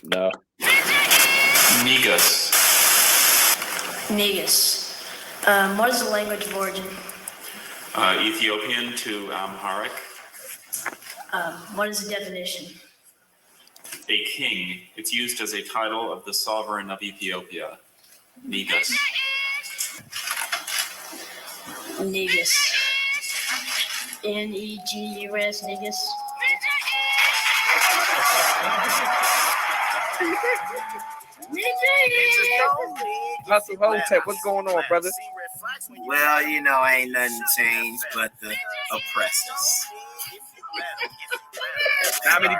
No. Negus. Negus. What is the language of origin? Ethiopian to Amharic. What is the definition? A king. It's used as a title of the sovereign of Ethiopia. Negus. Negus. Negus. Negus. Hustle Hotep, what's going on, brother? Well, ain't nothing changed but the oppressors.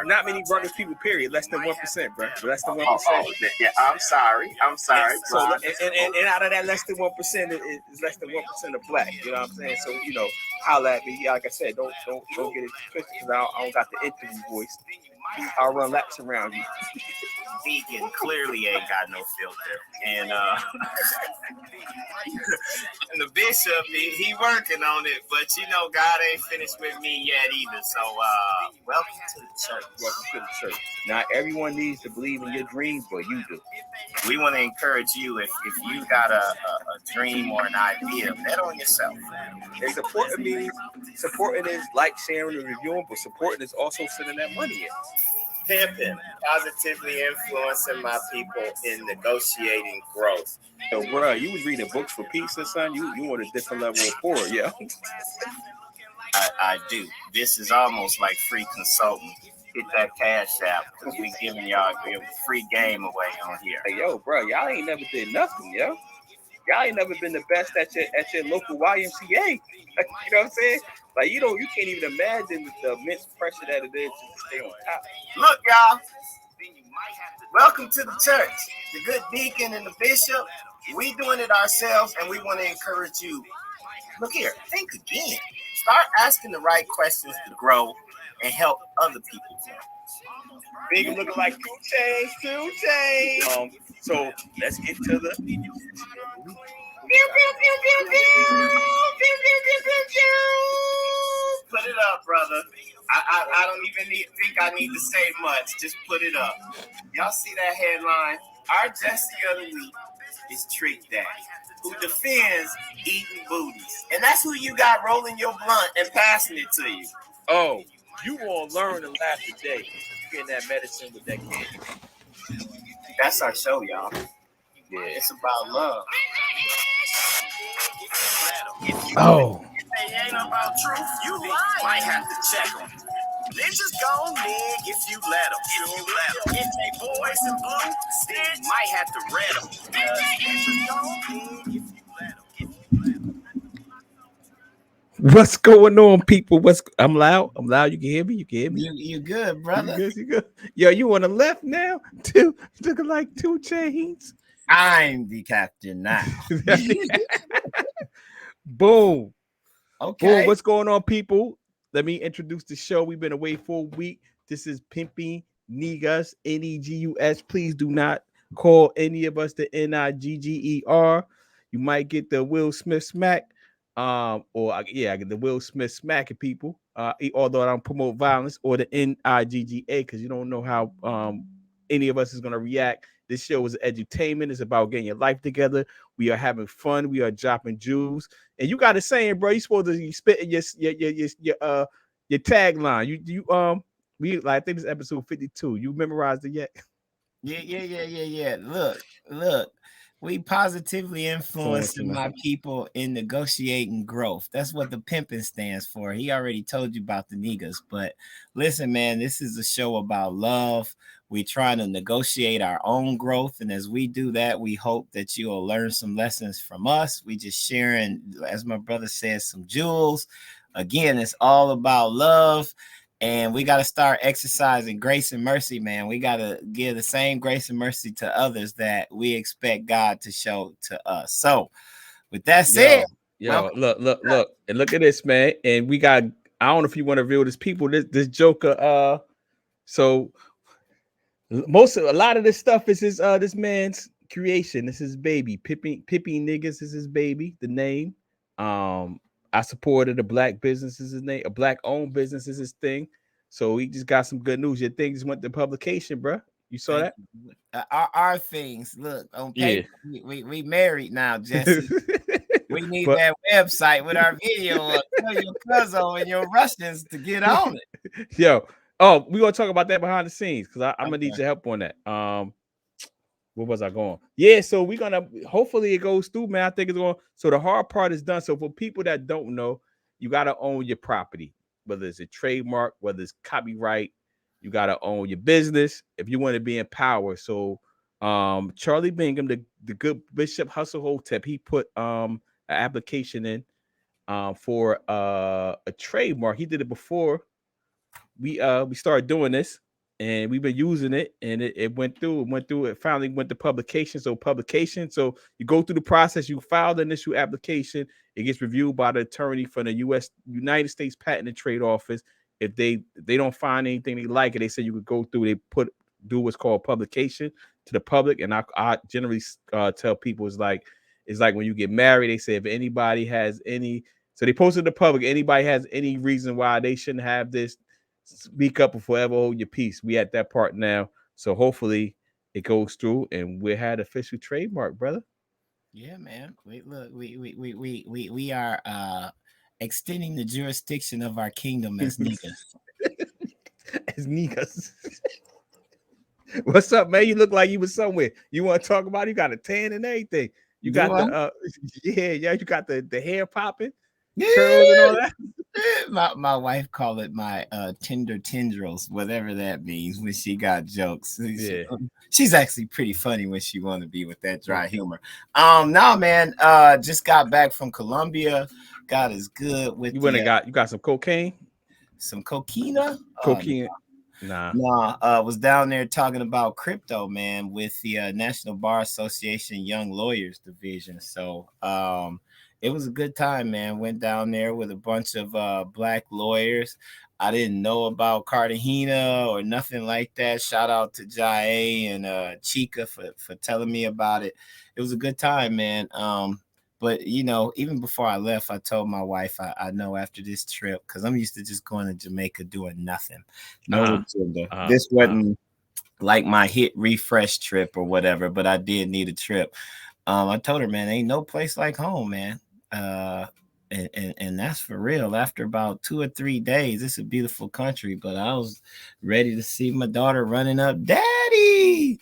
Not many brothers people, period. Less than 1%, bro. Less than 1%. Yeah, I'm sorry. So, and out of that less than 1%, it's less than 1% of black. You know what I'm saying? So, holla at me. Like I said, don't get it twisted because I don't got the interview voice. I'll run laps around you. Vegan clearly ain't got no filter, and and the bishop he working on it, but God ain't finished with me yet either. So welcome to the church. Welcome to the church. Not everyone needs to believe in your dreams, but you do. We want to encourage you if you got a dream or an idea, bet on yourself. And supporting is like sharing and reviewing, but supporting is also sending that money in. P.I.M.P.I.N.G, positively influencing my people in negotiating growth. Yo, bro, you was reading books for peace or something? You on a different level of poor, yeah. I do. This is almost like free consulting. Hit that cash app because we giving y'all a free game away on here. Hey, yo, bro, y'all ain't never did nothing, yo. Y'all ain't never been the best at your local YMCA. You know what I'm saying? Like you can't even imagine the immense pressure that it is to stay on top. Look, y'all. Welcome to the church. The good deacon and the bishop. We doing it ourselves, and we want to encourage you. Look here. Think again. Start asking the right questions to grow and help other people grow. Big looking like 2 Chainz. So let's get to the. Put it up, brother. I don't even think I need to say much. Just put it up. Y'all see that headline? Our Jesse of the week is Trick Daddy, who defends eating booties. And that's who you got rolling your blunt and passing it to you. Oh, you gonna learn and laugh today. Getting that medicine with that kid. That's our show, y'all. Yeah, it's about love. Oh. If they ain't about truth, you might have to check them. Ninjas gon' nig if you let them. If they boys in blue, then you might have to red them. Ninjas gon' nig if you let them. What's going on, people? I'm loud. You can hear me. You good, brother? You good. Yo, you on the left now? Looking like 2 Chainz. I'm the captain now. Boom. Okay. Boom. What's going on, people? Let me introduce the show. We've been away for a week. This is P.I.M.P.I.N.G, Negus, Negus. Please do not call any of us the Nigger. You might get the Will Smith smack. I get the Will Smith smacking people. Although I don't promote violence, or the Nigga, because you don't know how any of us is gonna react. This show is edutainment. It's about getting your life together. We are having fun. We are dropping jewels. And you got a saying, bro. You supposed to be spitting your tagline. I think this is episode 52. You memorized it yet? Yeah. Look. We positively influencing my people in negotiating growth. That's what the pimpin' stands for. He already told you about the niggas, but listen, man, this is a show about love. We trying to negotiate our own growth, and as we do that, we hope that you will learn some lessons from us. We just sharing, as my brother says, some jewels. Again, it's all about love. And we got to start exercising grace and mercy, man. We got to give the same grace and mercy to others that we expect God to show to us. So, with that said, look, and look at this, man. And we got, I don't know if you want to reveal this people, this Joker. So a lot of this stuff is this man's creation. This is his baby. P.I.M.P.I.N.G Negus is his baby. The name. I supported a black business is his name. A black owned business is his thing. So he just got some good news. Your thing just went to publication, bro. You saw that? Our things. Look, on Yeah. paper, we married now, Jesse. We need But- that website with our video up. Tell your cousin and your Russians to get on it. Yo, oh, we're gonna talk about that behind the scenes because I'm gonna need Okay. your help on that. Where was I going? Yeah, so we're gonna hopefully it goes through, man. I think it's going. So the hard part is done. So for people that don't know, you gotta own your property, whether it's a trademark, whether it's copyright, you gotta own your business if you want to be in power. So Charlie Bingham, the good Bishop Hustle Hotep, he put an application in for a trademark. He did it before we started doing this, and we've been using it, and it went through. It finally went to publication. So you go through the process. You file the initial application. It gets reviewed by the attorney from the United States Patent and Trade Office. If they don't find anything they like it, they say you could go through. They do what's called publication to the public. And I generally tell people it's like when you get married. They say if anybody has any, so they posted to the public. Anybody has any reason why they shouldn't have this, speak up or forever hold your peace. We at that part now, so hopefully it goes through and we had official trademark, brother. Yeah, man. We are extending the jurisdiction of our kingdom as Negus. As Negus. What's up, man? You look like you was somewhere. You want to talk about it? You got a tan and everything. You got the yeah, you got the hair popping, curls and all that. My wife called it my tender tendrils, whatever that means, when she got jokes. Yeah. She's actually pretty funny when she want to be with that dry humor. No, man, just got back from Colombia. God is good with you got some cocaine? Some coquina? Cocaine. Nah. Was down there talking about crypto, man, with the National Bar Association Young Lawyers Division. So it was a good time, man. Went down there with a bunch of black lawyers. I didn't know about Cartagena or nothing like that. Shout out to Jai and Chica for telling me about it. It was a good time, man. But, you know, even before I left, I told my wife I know after this trip, because I'm used to just going to Jamaica doing nothing. No agenda. This wasn't like my hit refresh trip or whatever, but I did need a trip. I told her, man, ain't no place like home, man. And that's for real. After about 2 or 3 days, it's a beautiful country, but I was ready to see my daughter running up, Daddy.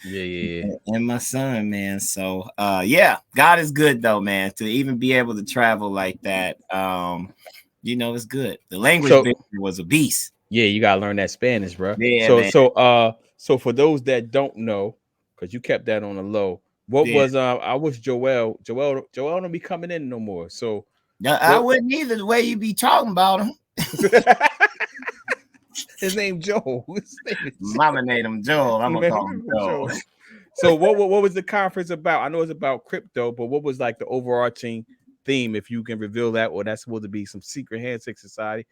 Yeah. And my son, man. So yeah, God is good though, man. To even be able to travel like that, you know, it's good. The language was a beast. Yeah, you gotta learn that Spanish, bro. Yeah, so man. So for those that don't know, because you kept that on the low, what was I wish Joel don't be coming in no more. So I wouldn't either, the way you be talking about him. His name Joel. Mama named him Joel. I'm gonna call him Joel. So what was the conference about? I know it's about crypto, but what was like the overarching theme? If you can reveal that, or that's supposed to be some secret handshake society,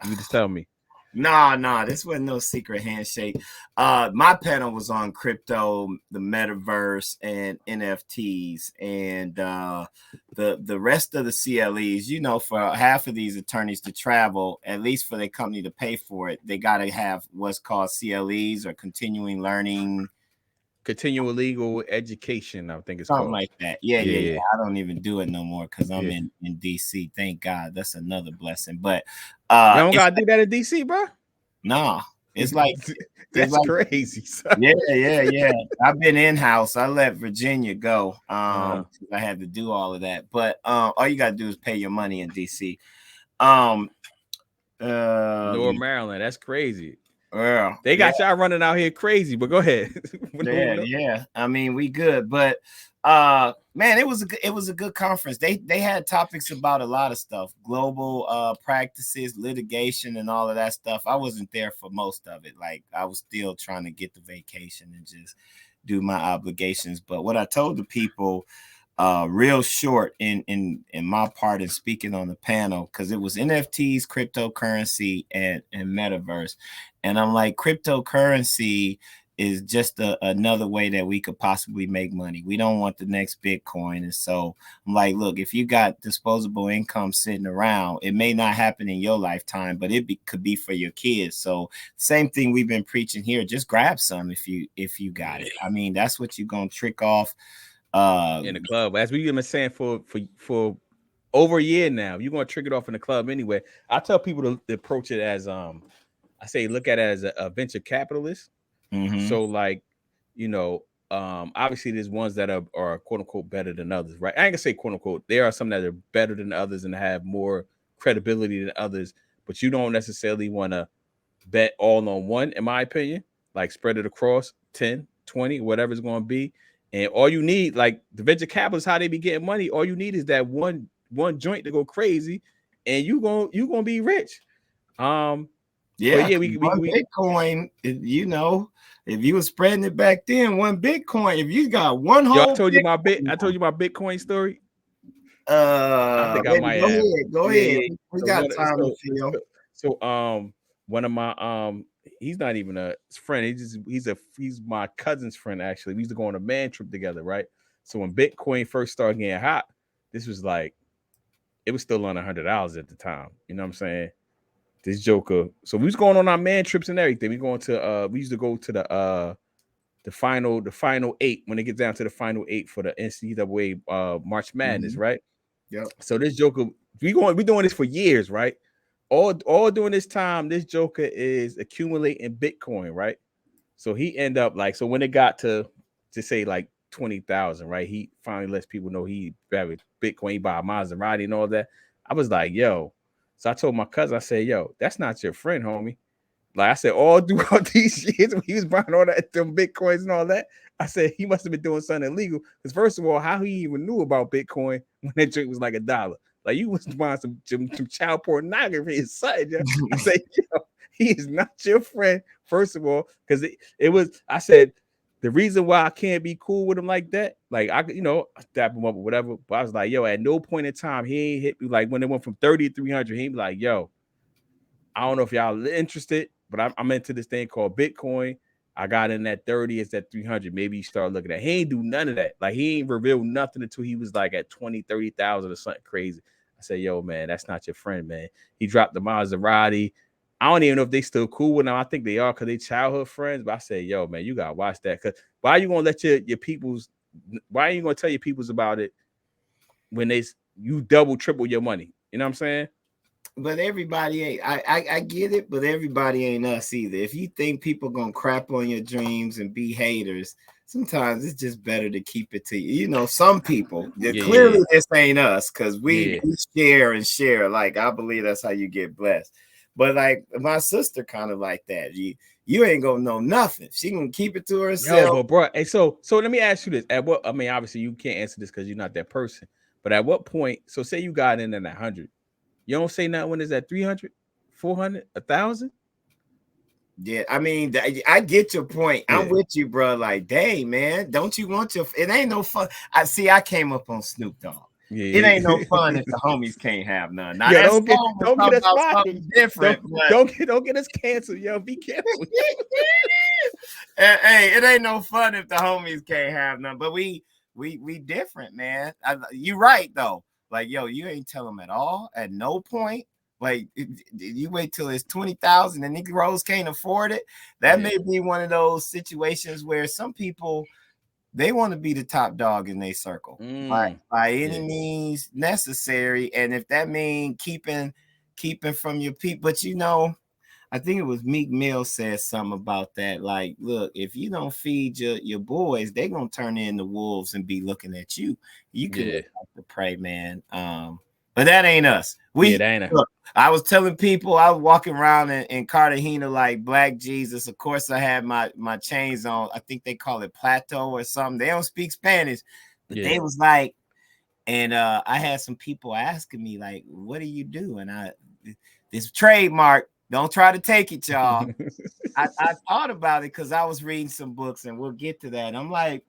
you just tell me. Nah, this wasn't no secret handshake. My panel was on crypto, the metaverse, and NFTs, and the rest of the CLEs. You know, for half of these attorneys to travel, at least for their company to pay for it, they got to have what's called CLEs, or continuing learning. Continual legal education, I think it's something called. Like that. Yeah. I don't even do it no more because I'm in DC. Thank God, that's another blessing. But you don't gotta do that in DC, bro. Nah, it's like that's like, crazy. Son. Yeah. I've been in house. I let Virginia go. I had to do all of that. But all you gotta do is pay your money in DC. North Maryland, that's crazy. Yeah, they got y'all running out here crazy, but go ahead. Yeah. I mean, we good, but man, it was a good conference. They had topics about a lot of stuff, global practices, litigation, and all of that stuff. I wasn't there for most of it. Like, I was still trying to get the vacation and just do my obligations. But what I told the people, real short in my part in speaking on the panel, because it was NFTs, cryptocurrency, and metaverse. And I'm like, cryptocurrency is just another way that we could possibly make money. We don't want the next Bitcoin. And so I'm like, look, if you got disposable income sitting around, it may not happen in your lifetime, but could be for your kids. So same thing we've been preaching here. Just grab some if you got it. I mean, that's what you're gonna trick off in the club. As we've been saying for over a year now, you're gonna trick it off in the club anyway. I tell people to approach it as I say look at it as a venture capitalist. So like, obviously there's ones that are quote unquote better than others, right? I ain't gonna say quote unquote. There are some that are better than others and have more credibility than others, but you don't necessarily want to bet all on one, in my opinion. Like spread it across 10, 20, whatever it's going to be. And all you need, like the venture capitalists, how they be getting money, all you need is that one joint to go crazy, and you gonna be rich. Yeah, we Bitcoin, if you were spreading it back then, one Bitcoin, if you got one whole I told you my Bitcoin story. I think I might have. Go ahead. We got time to feel. So one of my he's not even a friend. He's my cousin's friend actually. We used to go on a man trip together, right? So when Bitcoin first started getting hot, this was like it was still on $100 at the time. You know what I'm saying? This joker. So we was going on our man trips and everything. We used to go to the final 8 when it gets down to the final 8 for the NCAA March Madness, right? Yep. So this joker, we doing this for years, right? All during this time, this joker is accumulating Bitcoin, right? So he end up like, so when it got to say like 20,000, right? He finally lets people know he grabbed Bitcoin, he buy a Maserati and all that. I was like, yo. So I told my cousin, I said, yo, that's not your friend, homie. Like I said, all throughout these years when he was buying all that them Bitcoins and all that, I said he must have been doing something illegal. Because first of all, how he even knew about Bitcoin when that drink was like $1? Like you was buying some child pornography or something. Yo. I said, yo, he is not your friend. First of all, because it was. I said the reason why I can't be cool with him like that, like I dap him up or whatever. But I was like, yo, at no point in time he ain't hit me. Like when it went from 30 to 300, he be like, yo, I don't know if y'all interested, but I'm into this thing called Bitcoin. I got in at 30, it's at 300. Maybe you start looking at. He ain't do none of that. Like he ain't revealed nothing until he was like at 20, 30,000 or something crazy. I said, yo, man, that's not your friend, man. He dropped the Maserati. I don't even know if they still cool with him. I think they are because they childhood friends. But I said, yo, man, you gotta watch that. Cause why are you gonna let your peoples? Why are you gonna tell your peoples about it when you double, triple your money? You know what I'm saying? But everybody ain't. I get it, but everybody ain't us either. If you think people gonna crap on your dreams and be haters, sometimes it's just better to keep it to you. You know, some people clearly this ain't us because we share and share. Like I believe that's how you get blessed. But like my sister, kind of like that. You ain't gonna know nothing. She gonna keep it to herself. Yo, but bro, hey, so let me ask you this: at what? I mean, obviously you can't answer this because you're not that person. But at what point? So say you got in at 100. You don't say nothing when it's at 300, 400, 1,000. Yeah, I mean, I get your point. I'm with you, bro. Like, dang, man, don't you want your? It ain't no fun. I came up on Snoop Dogg. Yeah. It ain't no fun if the homies can't have none. Now, yeah, don't get us fired. Different. Don't get us canceled, yo. Be careful. Hey, it ain't no fun if the homies can't have none. But we different, man. You right though. Like, yo, you ain't tell them at all. At no point. Like, you wait till it's 20,000 and Negroes can't afford it. That may be one of those situations where some people, they want to be the top dog in their circle by any means necessary. And if that means keeping from your people, but you know, I think it was Meek Mill said something about that. Like, look, if you don't feed your boys, they're gonna turn into wolves and be looking at you. You can look like the prey, man. But that ain't us. Look, I was telling people I was walking around in Cartagena like Black Jesus. Of course, I had my chains on. I think they call it plateau or something. They don't speak Spanish, but they was like, and I had some people asking me like, "What do you do?" And this trademark. Don't try to take it, y'all. I thought about it because I was reading some books, and we'll get to that. I'm like,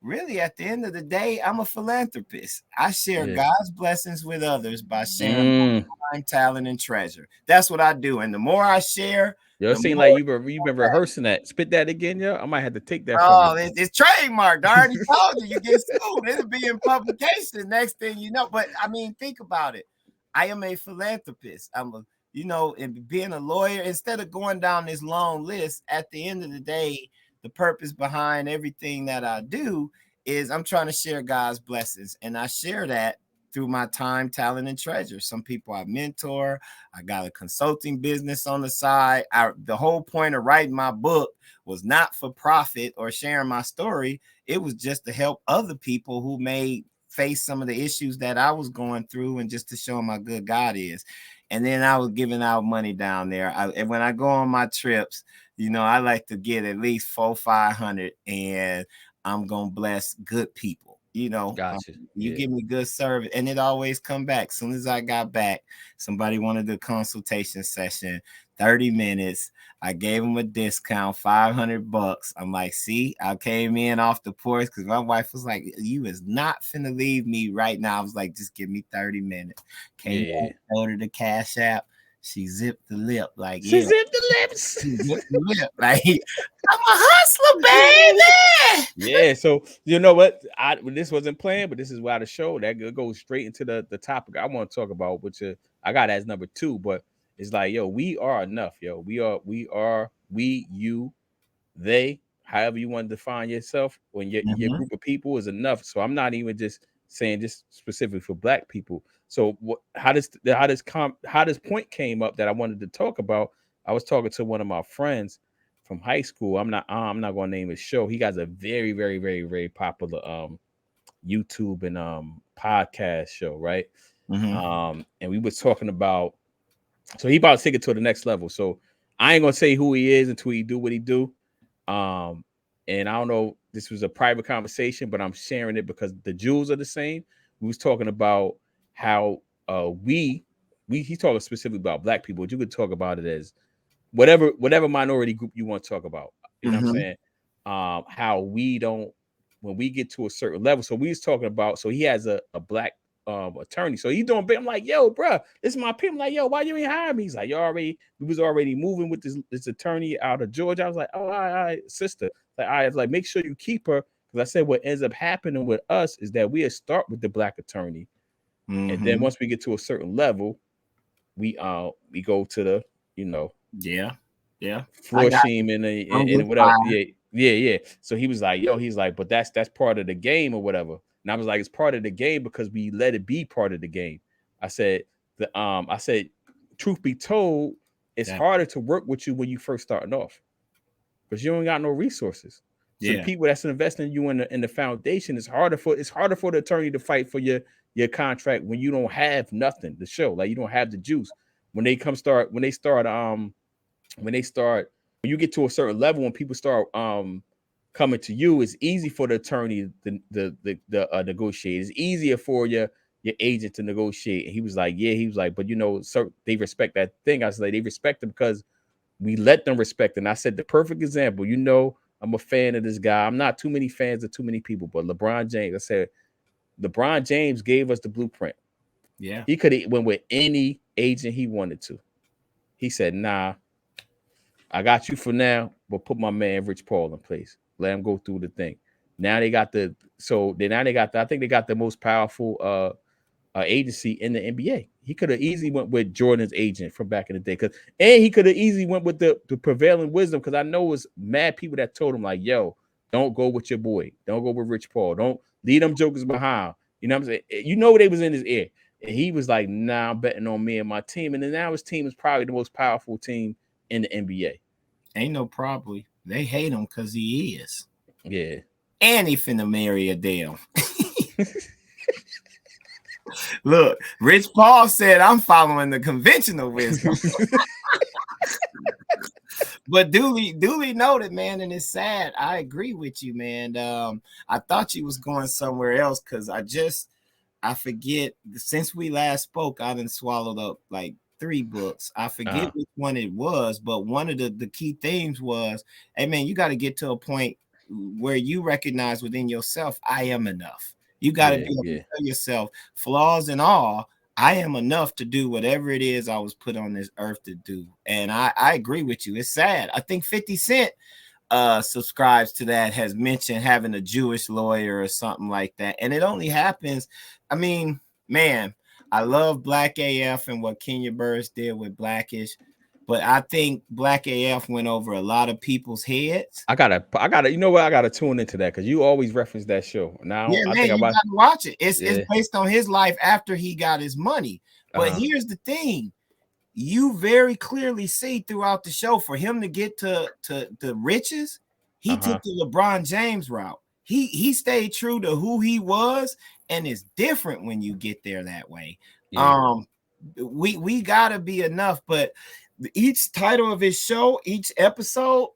really, at the end of the day, I'm a philanthropist. I share God's blessings with others by sharing my time, talent, and treasure. That's what I do. And the more I share, Yo, it seemed like you've been rehearsing that. Spit that again, yo. I might have to take that from Oh, you. it's trademarked. I already told you. You get sued. It'll be in publication next thing you know. But I mean, think about it. I am a philanthropist. And being a lawyer, instead of going down this long list, at the end of the day, the purpose behind everything that I do is I'm trying to share God's blessings. And I share that through my time, talent, and treasure. Some people I mentor. I got a consulting business on the side. The whole point of writing my book was not for profit or sharing my story. It was just to help other people who may face some of the issues that I was going through, and just to show them how good God is. And then I was giving out money down there. And when I go on my trips, I like to get at least 400-500, and I'm gonna bless good people. Gotcha. You give me good service, and it always come back. As soon as I got back, somebody wanted a consultation session, 30 minutes. I gave them a discount, $500. I'm like, see, I came in off the porch because my wife was like, you is not finna leave me right now. I was like, just give me 30 minutes. Came in, told her the Cash App. She zipped the lip like, she zipped the lips. She zipped the lip. Like, I'm a hustler, baby. Yeah, so you know what? This wasn't planned, but this is why the show that goes straight into the topic I want to talk about, which I got as number 2, but it's like, yo, we are enough, yo. We, you, they, however you want to define yourself, when your group of people is enough. So I'm not even just saying just specifically for Black people. So how this point came up that I wanted to talk about. I was talking to one of my friends from high school. I'm not going to name his show. He has a very, very, very, very popular YouTube and podcast show, right? And we was talking about, so he about to take it to the next level. So I ain't gonna say who he is until he do what he do. And I don't know, this was a private conversation, but I'm sharing it because the jewels are the same. We was talking about how he's talking specifically about Black people, but you could talk about it as whatever minority group you want to talk about. You know what I'm saying? How we don't, when we get to a certain level. So we was talking about, so he has a Black attorney. So he's doing big. I'm like, yo, bro, this is my people. I'm like, yo, why you ain't hire me? He's like, we was already moving with this attorney out of Georgia. I was like, oh, all right, sister. Like, I was like, make sure you keep her. Because I said what ends up happening with us is that we start with the Black attorney. And then once we get to a certain level, we go to the, floor team and whatever. Yeah. So he was like, yo, he's like, but that's part of the game or whatever. And I was like, it's part of the game because we let it be part of the game. I said, truth be told, it's harder to work with you when you first starting off because you don't got no resources. So the people that's investing in you in the foundation, it's harder for the attorney to fight for your contract when you don't have nothing to show. Like, you don't have the juice. When you get to a certain level, when people start coming to you, it's easy for the attorney to negotiate. It's easier for your agent to negotiate. And he was like, but they respect that thing. I was like, they respect it because we let them respect it. And I said, the perfect example, I'm a fan of this guy. I'm not too many fans of too many people, but LeBron James, I said, LeBron James gave us the blueprint. Yeah. He could have went with any agent he wanted to. He said, nah, I got you for now, but put my man Rich Paul in place. Let him go through the thing. Now they got I think they got the most powerful agency in the NBA. He could have easily went with Jordan's agent from back in the day. And he could have easily went with the prevailing wisdom, because I know it's mad people that told him, like, yo, don't go with your boy. Don't go with Rich Paul. Don't leave them jokers behind. You know what I'm saying? They was in his ear. And he was like, nah, I'm betting on me and my team. And then now his team is probably the most powerful team in the NBA. Ain't no probably. They hate him because he is. Yeah. And he finna marry Adele. Look, Rich Paul said, I'm following the conventional wisdom. But duly noted, man, and it's sad. I agree with you, man. I thought you was going somewhere else because I forget. Since we last spoke, I done swallowed up like 3 books. I forget which one it was, but one of the key themes was, hey, man, you got to get to a point where you recognize within yourself, I am enough. You got to be able to tell yourself, flaws and all, I am enough to do whatever it is I was put on this earth to do. And I agree with you. It's sad. I think 50 Cent subscribes to that, has mentioned having a Jewish lawyer or something like that. And it only happens. I mean, man, I love Black AF and what Kenya Burris did with Blackish, but I think Black AF went over a lot of people's heads. I gotta, you know what? I gotta tune into that because you always reference that show. Now Yeah, I man, think I you watched. gotta watch it. It's Yeah. based on his life after he got his money. But here's the thing. You very clearly see throughout the show, for him to get to the riches, he took the LeBron James route. He stayed true to who he was, and it's different when you get there that way. Yeah. We gotta be enough, but each title of his show, each episode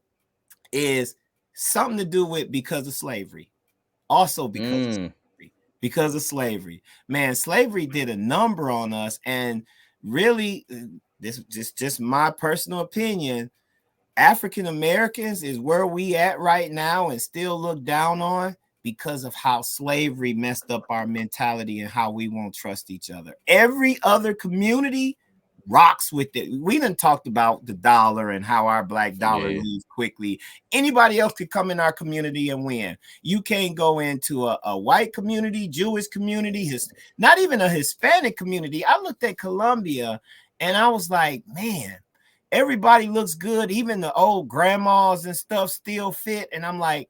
is something to do with because of slavery. Also because of slavery. Man, slavery did a number on us, and really, this just my personal opinion. African Americans is where we at right now and still look down on because of how slavery messed up our mentality and how we won't trust each other. Every other community rocks with it. We done talked about the dollar and how our black dollar leaves quickly. Anybody else could come in our community and win. You can't go into a white community, Jewish community, not even a Hispanic community. I looked at Colombia and I was like, man, everybody looks good. Even the old grandmas and stuff still fit. And I'm like,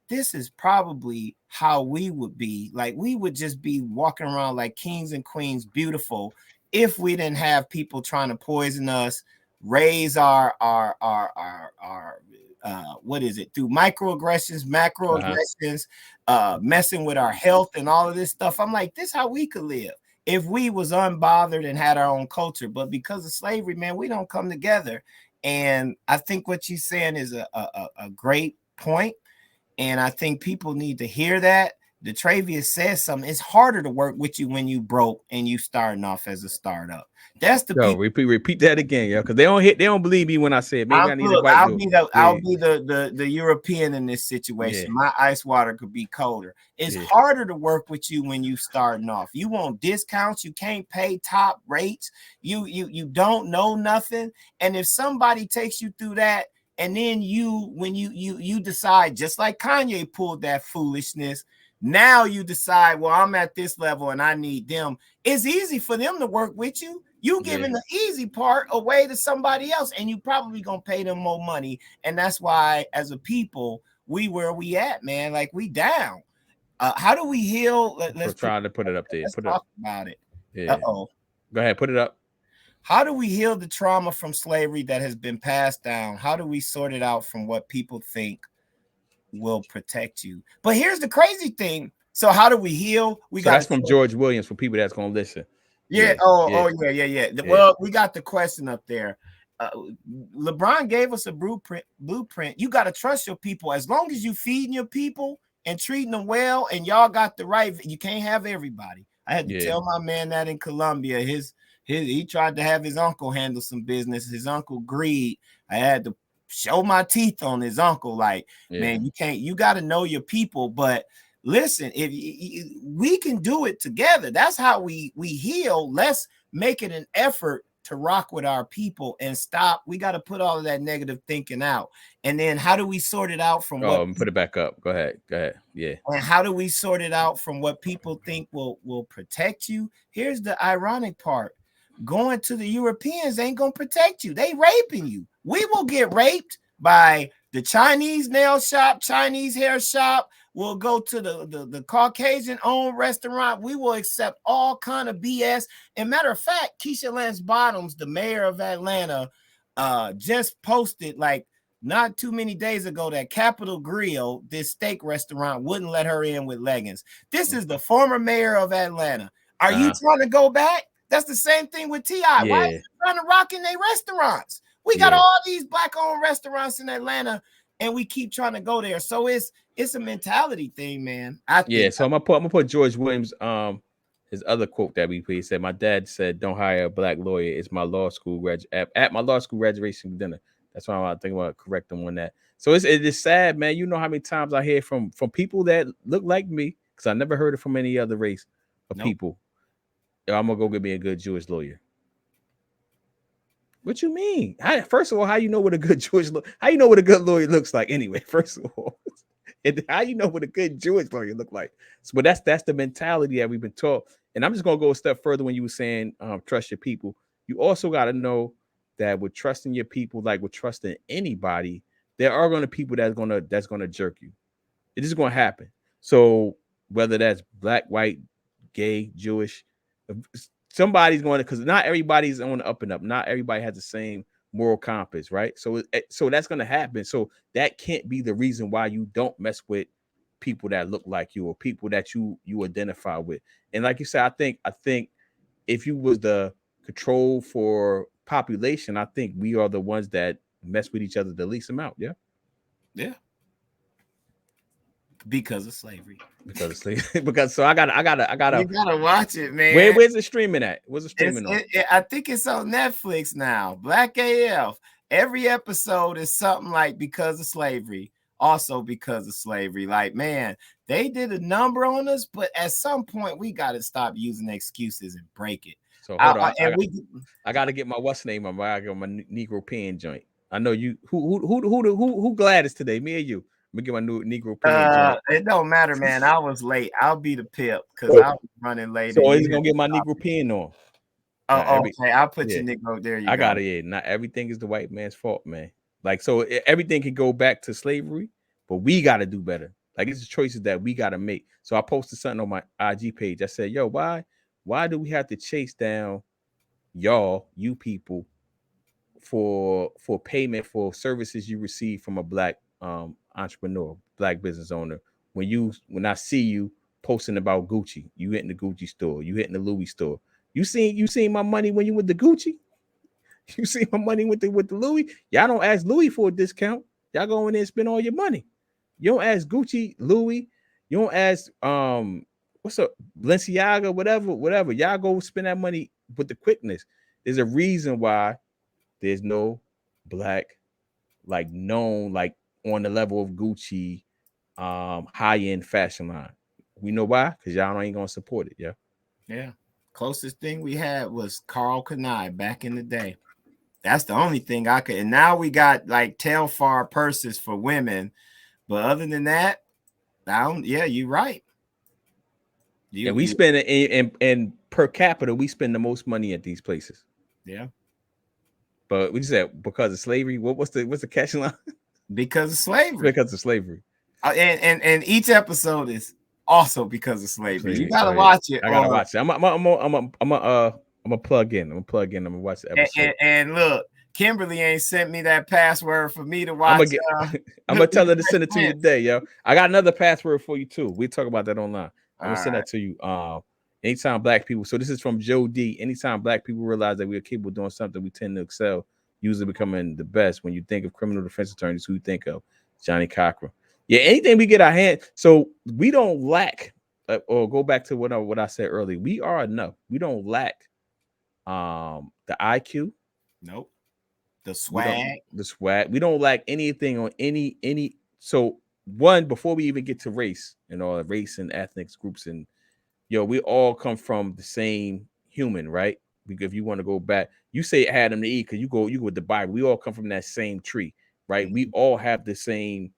this is probably how we would be. Like, we would just be walking around like kings and queens, beautiful, if we didn't have people trying to poison us, raise our what is it, through microaggressions, macroaggressions, messing with our health and all of this stuff. I'm like, this is how we could live if we was unbothered and had our own culture. But because of slavery, man, we don't come together. And I think what you're saying is a great point. And I think people need to hear that. DeTravius says something. It's harder to work with you when you broke and you starting off as a startup. That's the repeat that again, yo, because they don't believe me when I say it. Maybe I need a white dude. I'll be the European in this situation. My ice water could be colder. It's harder to work with you when you starting off. You want discounts, you can't pay top rates, you don't know nothing. And if somebody takes you through that, and then when you decide, just like Kanye pulled that foolishness, now you decide, well, I'm at this level and I need them. It's easy for them to work with you. You giving the easy part away to somebody else, and you probably gonna pay them more money. And that's why, as a people, we where we at, man. Like, we down. How do we heal? Let's try to put it up there. Let's talk about it. Yeah. Go ahead, put it up. How do we heal the trauma from slavery that has been passed down? How do we sort it out from what people think will protect you? But here's the crazy thing. So how do we heal? That's from George Williams for people that's gonna listen. Yeah. Well, we got the question up there. LeBron gave us a blueprint. You got to trust your people. As long as you feeding your people and treating them well, and y'all got the right. You can't have everybody. I had to tell my man that in Colombia. He tried to have his uncle handle some business. His uncle agreed. I had to show my teeth on his uncle. Like, man, you got to know your people. But listen, if we can do it together, that's how we heal. Let's make it an effort to rock with our people and stop. We got to put all of that negative thinking out. And then how do we sort it out from put it back up. Go ahead. Yeah. And how do we sort it out from what people think will protect you? Here's the ironic part. Going to the Europeans ain't gonna protect you. They raping you. We will get raped by the Chinese nail shop, Chinese hair shop. We'll go to the Caucasian owned restaurant. We will accept all kind of BS. And matter of fact, Keisha Lance Bottoms, the mayor of Atlanta, just posted like not too many days ago that Capitol Grill, this steak restaurant, wouldn't let her in with leggings. This is the former mayor of Atlanta. Are you trying to go back? That's the same thing with T.I. Why are you trying to rock in their restaurants? We got all these black-owned restaurants in Atlanta, and we keep trying to go there. So it's a mentality thing, man. So I'm gonna put George Williams, his other quote that he said. My dad said, "Don't hire a black lawyer." It's my law school at my law school graduation dinner. That's why I think I'm gonna correct him on that. So it is sad, man. You know how many times I hear from people that look like me, because I never heard it from any other race of people. I'm gonna go get me a good Jewish lawyer. What you mean? First of all, how you know what a good how you know what a good lawyer looks like anyway? First of all, and how you know what a good Jewish lawyer look like? So, but that's the mentality that we've been taught. And I'm just gonna go a step further when you were saying trust your people. You also got to know that with trusting your people, like with trusting anybody, there are gonna people that's gonna jerk you. It is gonna happen. So whether that's black, white, gay, Jewish, somebody's going to, because not everybody's on the up and up. Not everybody has the same moral compass, right? So that's going to happen. So that can't be the reason why you don't mess with people that look like you or people that you identify with. And like you said, I think if you was the control for population, I think we are the ones that mess with each other the least amount. Yeah. Yeah. Because of slavery. Because of slavery. Because so I gotta You gotta watch it, man. Where's it streaming at? Where's it streaming on? I think it's on Netflix now. Black AF. Every episode is something like because of slavery. Also because of slavery. Like, man, they did a number on us, but at some point we got to stop using excuses and break it. So hold on. I got to get my what's name on. I got my Negro P.I.N.G joint. I know you. Who Gladys today? Me or you? Let me get my new Negro P.I.N.G joint. It don't matter, man. I was late. I'll be the pimp because I was running late. So he's gonna get my Negro P.I.N.G on. Okay. I'll put your Negro there. I got it. Yeah. Not everything is the white man's fault, man. Like, so everything can go back to slavery, but we got to do better. Like, it's the choices that we got to make. So I posted something on my IG page. I said, yo, why do we have to chase down you people for payment for services you receive from a black entrepreneur, black business owner? When I see you posting about Gucci, you hitting the Gucci store, you hitting the Louis store. You seen my money when you with the Gucci? You see my money with the Louis? Y'all don't ask Louis for a discount. Y'all go in there and spend all your money. You don't ask Gucci, Louis. You don't ask what's up, Balenciaga, whatever. Y'all go spend that money with the quickness. There's a reason why there's no black, like, known, like, on the level of Gucci, high-end fashion line. We know why, because y'all ain't gonna support it. Yeah. Closest thing we had was Carl Kanai back in the day. That's the only thing I could. And now we got like Telfar purses for women. But other than that, you're right. And we spend in per capita, we spend the most money at these places. Yeah. But we said because of slavery. What's the catch line? Because of slavery. Because of slavery. And each episode is also because of slavery. You gotta watch it. I gotta watch it. I'm gonna plug in. I'm gonna watch the episode. And look, Kimberly ain't sent me that password for me to watch. I'm gonna tell her to send it to you today, yo. I got another password for you too. We talk about that online. I'm gonna send that to you. Anytime black people. So this is from Joe D. Anytime black people realize that we are capable of doing something, we tend to excel, usually becoming the best. When you think of criminal defense attorneys, who you think of? Johnny Cochran. Yeah, anything we get our hand. So we don't lack. Or go back to what I said earlier. We are enough. We don't lack the IQ. Nope. The swag. We don't lack anything on any. So one, before we even get to race and all race and ethnic groups, and we all come from the same human, right? Because if you want to go back, you say Adam to Eve because you go with the Bible. We all come from that same tree, right? We all have the same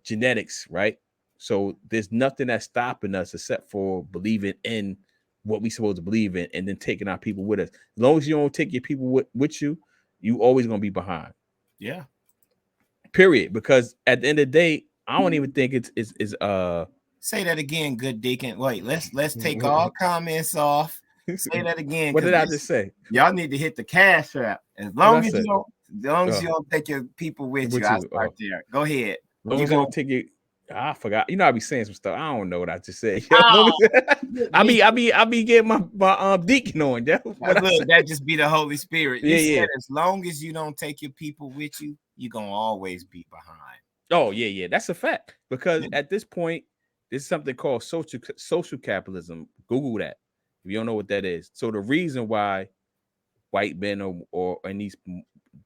genetics, right? So there's nothing that's stopping us except for believing in what we supposed to believe in, and then taking our people with us. As long as you don't take your people with you, you always gonna be behind. Yeah. Period. Because at the end of the day, I don't even think it's Say that again, good deacon. Wait, let's take all comments off. Say that again. What did I just say? Y'all need to hit the cash app. As long as you don't take your people with you, I'll start there. Go ahead. As long as you don't take it. I forgot. I be saying some stuff. I don't know what I just said. I be getting my deacon on. That just be the Holy Spirit. You said as long as you don't take your people with you, you're gonna always be behind. Oh yeah, that's a fact. Because at this point, there's something called social capitalism. Google that if you don't know what that is. So the reason why white men or in these,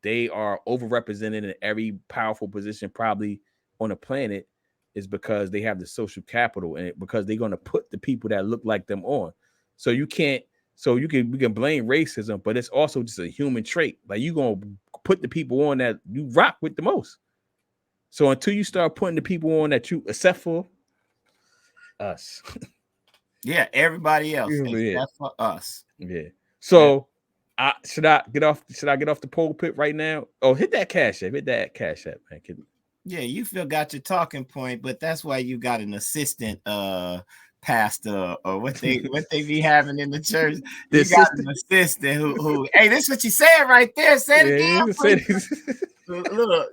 they are overrepresented in every powerful position probably on the planet, is because they have the social capital, and because they're going to put the people that look like them on. So you can't. So we can blame racism, but it's also just a human trait. Like you gonna put the people on that you rock with the most. So until you start putting the people on that you, except for us, Yeah, everybody else yeah. except for us. Yeah. So should I get off the pulpit right now? Oh, hit that cash app. Hit that cash app, man. Yeah, you feel got your talking point, but that's why you got an assistant pastor or what they be having in the church. The You got assistant? an assistant who hey, this is what you said right there. Say it again. Please. Look,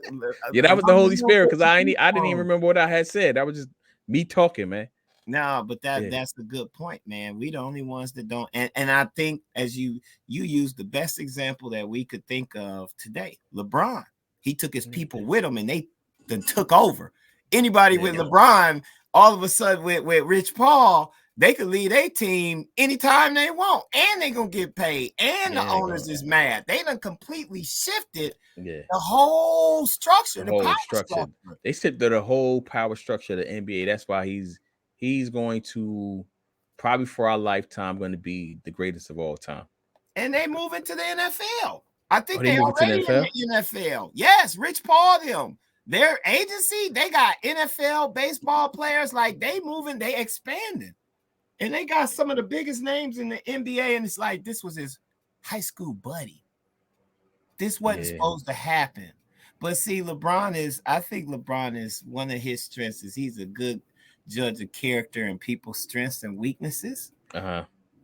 yeah, that was the Holy Spirit because I didn't even remember what I had said. That was just me talking, man. No, but that's a good point, man. We the only ones that don't, and I think as you use the best example that we could think of today, LeBron. He took his people with him, and they then took over. Anybody with LeBron, all of a sudden with Rich Paul, they could lead a team anytime they want, and they gonna get paid. And the owners is mad. They done completely shifted the whole structure, the power structure. They shifted the whole power structure of the NBA. That's why he's going to probably for our lifetime going to be the greatest of all time. And they move into the NFL. I think they already in the NFL. Yes, Rich Paul, them. Their agency, they got NFL baseball players, like they moving, they expanding. And they got some of the biggest names in the NBA. And it's like, this was his high school buddy. This wasn't supposed to happen. But see, I think LeBron is one of his strengths is he's a good judge of character and people's strengths and weaknesses.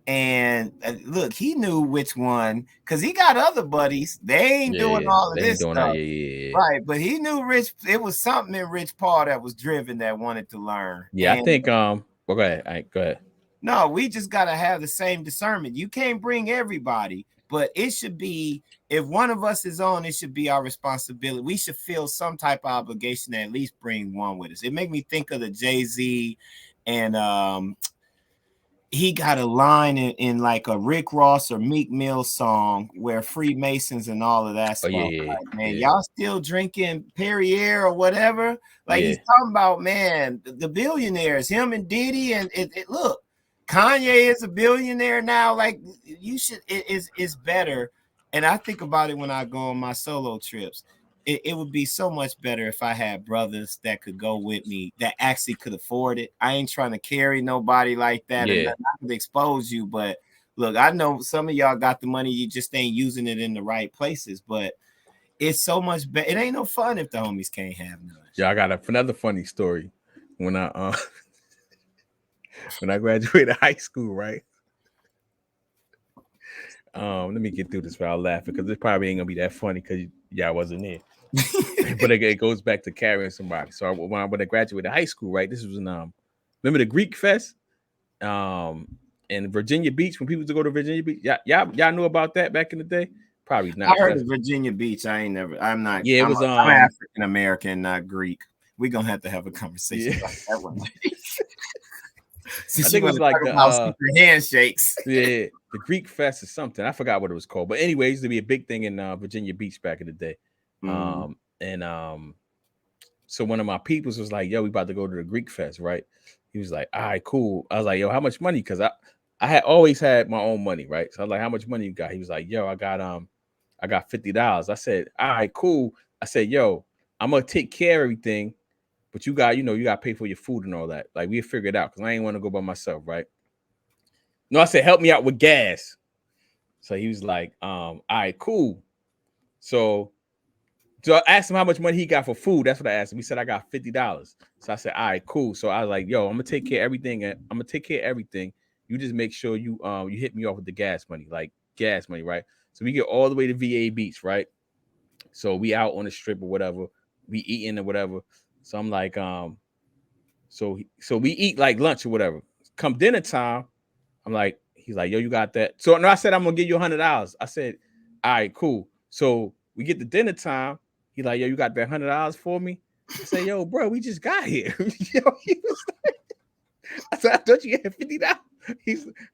And look, he knew which one because he got other buddies. They ain't doing all of this stuff. Right. But he knew it was something in Rich Paul that was driven that wanted to learn. Yeah, and I think well, go ahead. No, we just gotta have the same discernment. You can't bring everybody, but it should be if one of us is on, it should be our responsibility. We should feel some type of obligation to at least bring one with us. It made me think of the Jay-Z and he got a line in like a Rick Ross or Meek Mill song where Freemasons and all of that stuff. Y'all still drinking Perrier or whatever? Like he's talking about, man, the billionaires, him and Diddy, and look, Kanye is a billionaire now. Like you should, it's better. And I think about it when I go on my solo trips. It would be so much better if I had brothers that could go with me that actually could afford it. I ain't trying to carry nobody like that. And I could expose you. But look, I know some of y'all got the money. You just ain't using it in the right places. But it's so much better. It ain't no fun if the homies can't have none. Yeah, I got another funny story. When I graduated high school, right? Let me get through this without laughing because it probably ain't gonna be that funny because y'all wasn't there. But it goes back to carrying somebody. So when I graduated high school, right? This was in remember the Greek Fest in Virginia Beach when people used to go to Virginia Beach. Y'all knew about that back in the day? Probably not. I heard of Virginia Beach. I'm not. Yeah, I'm African American, not Greek. We're gonna have to have a conversation about that one. I think it was like the handshakes. Yeah, the Greek Fest or something. I forgot what it was called. But anyway, it used to be a big thing in Virginia Beach back in the day. So one of my peoples was like, yo, we about to go to the Greek Fest, right? He was like, all right, cool. I was like, yo, how much money? Because I had always had my own money, right? So I was like, how much money you got? He was like, yo, I got $50. I said, all right, cool. I said, yo, I'm gonna take care of everything, but you got to pay for your food and all that. Like we figured it out because I ain't want to go by myself, right? No, I said, help me out with gas. So he was like, all right, cool. So I asked him how much money he got for food. That's what I asked him. He said, I got $50. So I said, all right, cool. So I was like, yo, I'm gonna take care of everything. You just make sure you hit me off with the gas money, right? So we get all the way to VA Beach, right? So we out on the strip or whatever, we eating or whatever. So I'm like, so we eat like lunch or whatever. Come dinner time, he's like, yo, you got that? So no, I said I'm gonna give you $100. I said, all right, cool. So we get to dinner time. He's like, yo, you got that $100 for me? I said, yo, bro, we just got here. Yo, he was like, I said, I thought you had $50.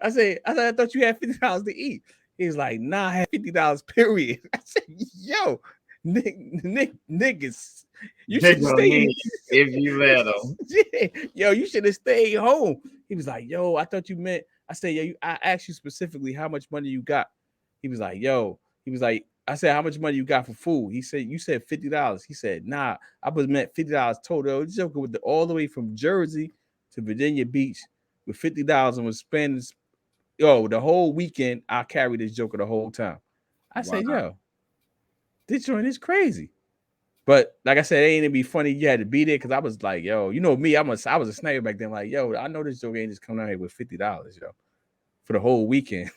I said, I thought you had $50 to eat. He's like, nah, I had $50, period. I said, yo, niggas, you should stay if you let them. Yeah. Yo, you should have stayed home. He was like, yo, I thought you meant I said, yeah, I asked you specifically how much money you got. He was like, yo, he was like, I said, how much money you got for food? He said, you said $50. He said, nah, I was meant $50 total. This joker with all the way from Jersey to Virginia Beach with $50 and was spending, the whole weekend. I carried this joker the whole time. I said, yo, this joint is crazy. But like I said, it ain't gonna be funny. You had to be there because I was like, yo, you know me, I was a sniper back then. Like, yo, I know this joker ain't just coming out here with $50, yo, for the whole weekend.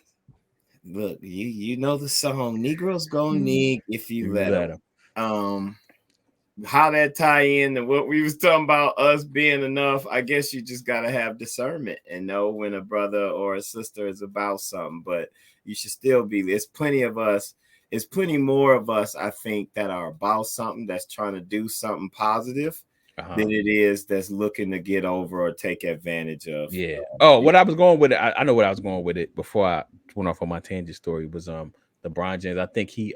Look, you know the song Negroes Gonna Nig if you let them. How that tie in to what we was talking about us being enough, I guess you just gotta have discernment and know when a brother or a sister is about something, but you should still be. There's plenty of us. It's plenty more of us, I think, that are about something, that's trying to do something positive than it is that's looking to get over or take advantage of. Yeah. What I was going with it, I know what I was going with it before I went off on my tangent story was LeBron James. I think he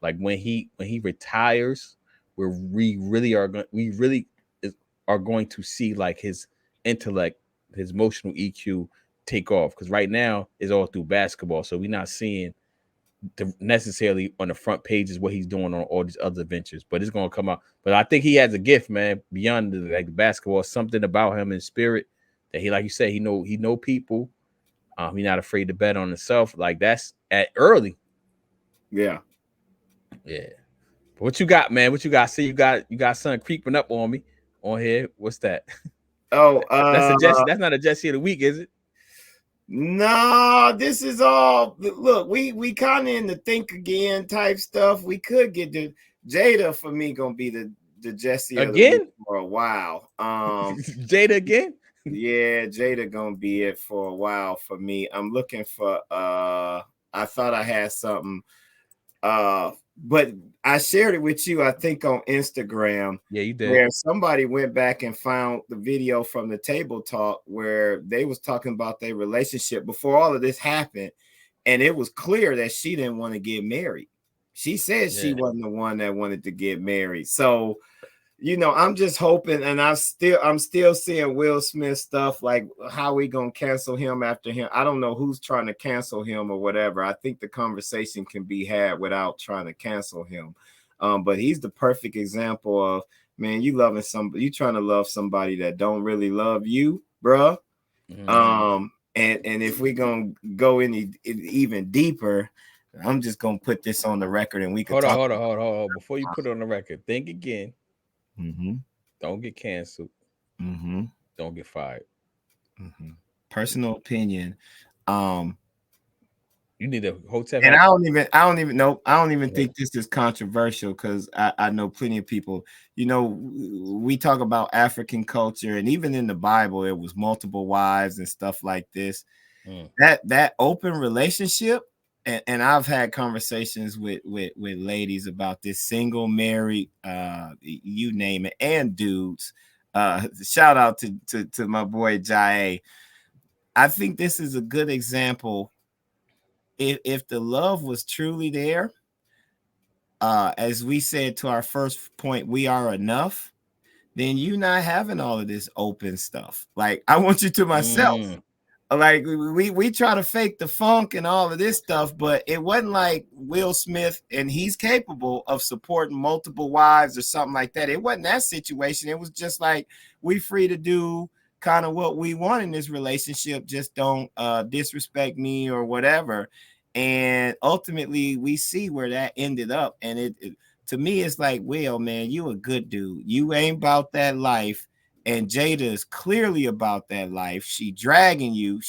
like when he retires, we really are going to see like his intellect, his emotional EQ take off, because right now it's all through basketball, so we're not seeing necessarily on the front pages what he's doing on all these other ventures, but it's gonna come out. But I think he has a gift, man, beyond the basketball. Something about him in spirit that he, like you said, he know people. He's not afraid to bet on himself. Like that's at early. Yeah. But what you got, man? What you got? See, you got something creeping up on me on here. What's that? That's not a Jesse of the week, is it? No, this is all. Look, we kind of in the think again type stuff. We could get the Jada for me gonna be the Jesse of the week for a while. Jada again? Yeah, Jada gonna be it for a while for me. I'm looking for. I thought I had something. But I shared it with you, I think, on Instagram. Yeah, you did. Where somebody went back and found the video from the table talk where they was talking about their relationship before all of this happened. And it was clear that she didn't want to get married. She said she wasn't the one that wanted to get married. So, I'm just hoping, and I'm still seeing Will Smith stuff, like how we gonna cancel him after him. I don't know who's trying to cancel him or whatever. I think the conversation can be had without trying to cancel him. But he's the perfect example of, man, you loving somebody, you trying to love somebody that don't really love you, bruh. And if we gonna go even deeper, I'm just gonna put this on the record, and we can hold on. Before you put it on the record, think again. Don't get canceled. Don't get fired. Personal opinion. You need a hotel. And I don't even think this is controversial, because I know plenty of people. We talk about African culture, and even in the Bible, it was multiple wives and stuff like this. That open relationship. And I've had conversations with ladies about this, single, married, you name it, and dudes. Shout out to my boy Jai. I think this is a good example. If the love was truly there, as we said to our first point, we are enough, then you not having all of this open stuff. Like, I want you to myself. Like we try to fake the funk and all of this stuff, but it wasn't like Will Smith, and he's capable of supporting multiple wives or something like that. It wasn't that situation. It was just like, we free to do kind of what we want in this relationship. Just don't disrespect me or whatever. And ultimately, we see where that ended up. And it to me, it's like, Will, man, you a good dude. You ain't about that life. And Jada is clearly about that life. She dragging you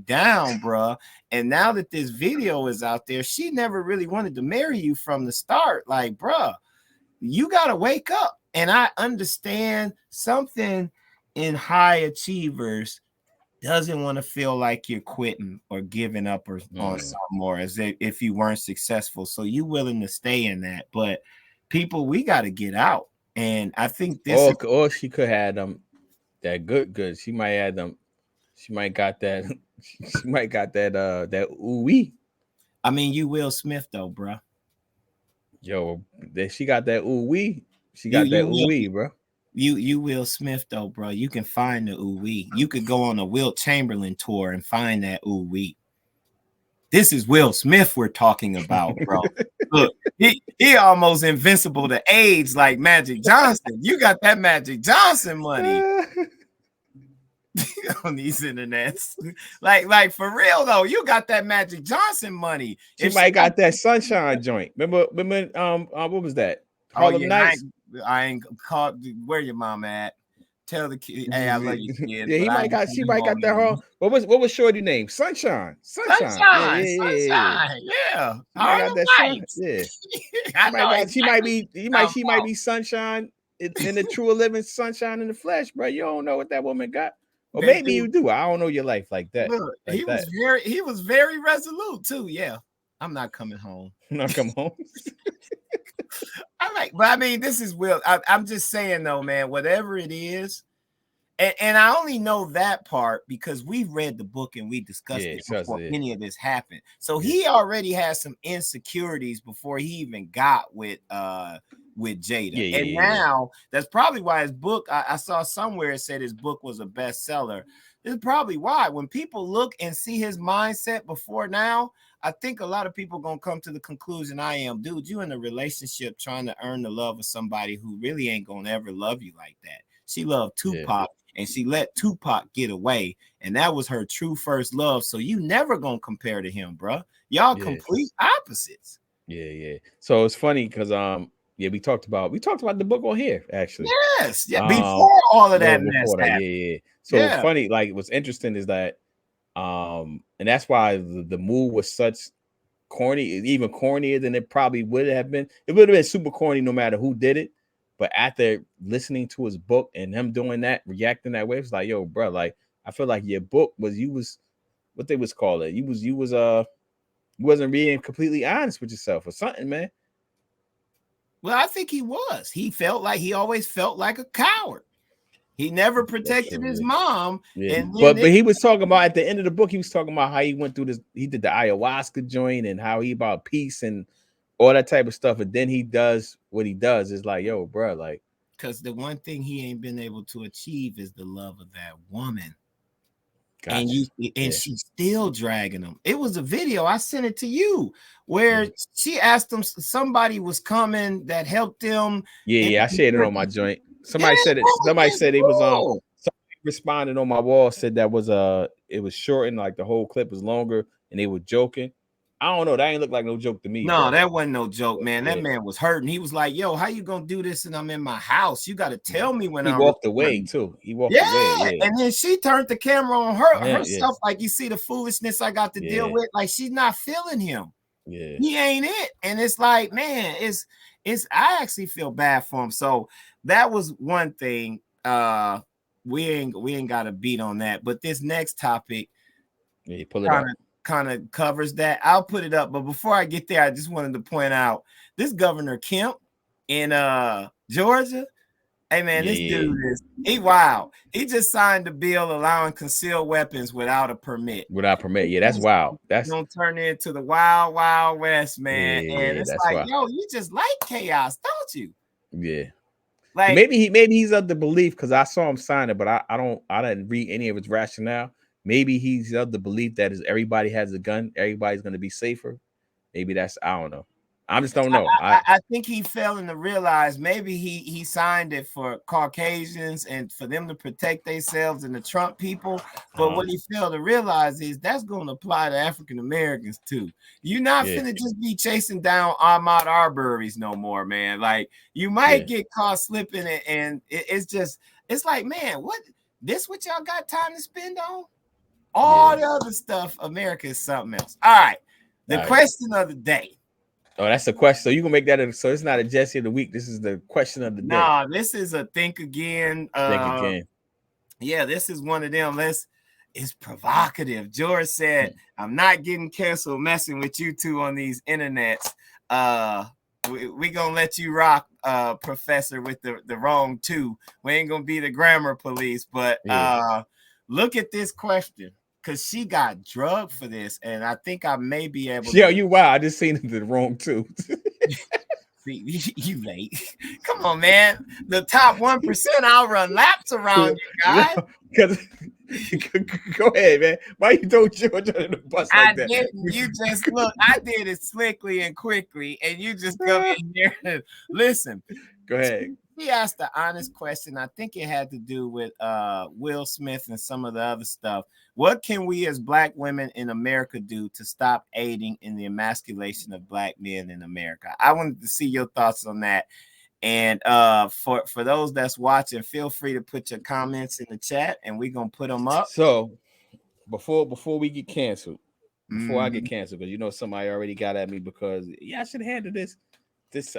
down, bruh. And now that this video is out there, she never really wanted to marry you from the start. Like, bruh, you got to wake up. And I understand something in high achievers doesn't want to feel like you're quitting or giving up or on something more, as if you weren't successful. So you willing to stay in that. But people, we got to get out. And I think this or she could have that good. She might have them. She might got that. She might got that ooh-wee. I mean, you Will Smith though, bro. Yo, she got that ooh-wee. She got that ooh-wee, bro. You Will Smith though, bro. You can find the ooh wee. You could go on a Wilt Chamberlain tour and find that ooh wee. This is Will Smith we're talking about, bro. Look, he almost invincible to AIDS like Magic Johnson. You got that Magic Johnson money on these internets. Like for real though, you got that Magic Johnson money. She might got that sunshine joint. Remember, what was that? Harlem Nights. I ain't caught. Where your mom at? Tell the kid, hey, I love you, kid. Yeah, she might got that whole. What was Shorty name? Sunshine. Sunshine. Yeah. Got that sun. Yeah. She might be sunshine in the true living sunshine in the flesh, bro. You don't know what that woman got. Or maybe you do. I don't know your life like that. Look, like he was very resolute too. Yeah. I'm not coming home. Not come home. But I mean, this is Will. I'm just saying though, man, whatever it is, and I only know that part because we read the book and we discussed it before any of this happened. So he already has some insecurities before he even got with Jada. Now that's probably why his book, I saw somewhere it said his book was a bestseller. This is probably why when people look and see his mindset before now, I think a lot of people gonna come to the conclusion dude, you in a relationship trying to earn the love of somebody who really ain't gonna ever love you like that. She loved Tupac and she let Tupac get away, and that was her true first love. So you never gonna compare to him, bro. Y'all complete opposites. Yeah. So it's funny because we talked about the book on here actually. Yes, before all of that mess happened. So it's funny, like what's interesting is that and that's why the move was such corny, even cornier than it probably would have been. It would have been super corny no matter who did it. But after listening to his book and him doing that, reacting that way, it's like, yo, bro, like I feel like your book was what they was calling. You wasn't being completely honest with yourself or something, man. Well, I think he was. He always felt like a coward. He never protected his mom. Yeah. And but he was talking about at the end of the book, he was talking about how he went through this, he did the ayahuasca joint and how he about peace and all that type of stuff. And then he does what he does. It's like, yo, bro, like, because the one thing he ain't been able to achieve is the love of that woman. Gotcha. And she's still dragging him. It was a video, I sent it to you, where she asked him, somebody was coming that helped him. I shared it on my joint. Somebody said it. Somebody said it was somebody responded on my wall, said that was it was shortened, like the whole clip was longer, and they were joking. I don't know. That ain't look like no joke to me. No, that wasn't no joke, man. That man was hurting. He was like, "Yo, how you gonna do this? And I'm in my house. You got to tell me when." He walked away too. He walked away. And then she turned the camera on herself. Like, you see the foolishness I got to deal with. Like, she's not feeling him. Yeah, he ain't it. And it's like, man, it's. I actually feel bad for him. So that was one thing. We ain't got a beat on that. But this next topic, pull it up. Kind of covers that. I'll put it up, but before I get there, I just wanted to point out this Governor Kemp in Georgia. Hey man, this dude is wild. He just signed a bill allowing concealed weapons without a permit. That's wild. That's gonna turn into the wild, wild west, man. And it's like, wild. Yo, you just like chaos, don't you? Yeah. Like maybe he's of the belief, because I saw him sign it, but I didn't read any of his rationale. Maybe he's of the belief that everybody has a gun, everybody's going to be safer. Maybe that's, I don't know. I just don't know. I think he failing to realize maybe he signed it for Caucasians and for them to protect themselves and the Trump people. But what he failed to realize is that's going to apply to African Americans too. You're not finna just be chasing down Ahmaud Arbery's no more, man. Like, you might get caught slipping, and it's like, man, what y'all got time to spend on? All the other stuff, America is something else. All right. The question of the day. Oh, that's the question. So you can make that. So it's not a Jesse of the week. This is the question of the day. Nah, this is a think again. Yeah, this is one of them. It's provocative. George said, "I'm not getting canceled messing with you two on these internets. We gonna let you rock, Professor, with the wrong two. We ain't gonna be the grammar police, but look at this question." Because she got drugged for this, and I think I may be able to. Yeah, you wow. I just seen the wrong too. See, you late. Come on, man. The top 1%, I'll run laps around you guys. Because go ahead, man. Why you throw George under the bus like that? Didn't. You just look. I did it slickly and quickly, and you just come in here and listen. Go ahead. He asked the honest question. I think it had to do with Will Smith and some of the other stuff. What can we as Black women in America do to stop aiding in the emasculation of Black men in America? I wanted to see your thoughts on that. And for those that's watching, feel free to put your comments in the chat, and we're gonna put them up. So before we get canceled, I get canceled, because you know somebody already got at me because I should handle this.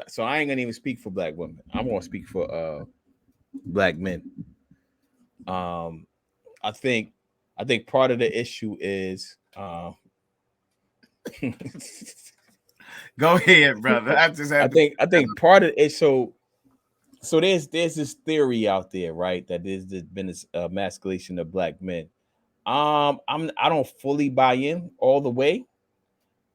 So I ain't gonna even speak for Black women. I'm gonna speak for Black men. I think part of the issue is go ahead, brother. I think part of it. So there's this theory out there, right? That there's been this emasculation of Black men. I don't fully buy in all the way.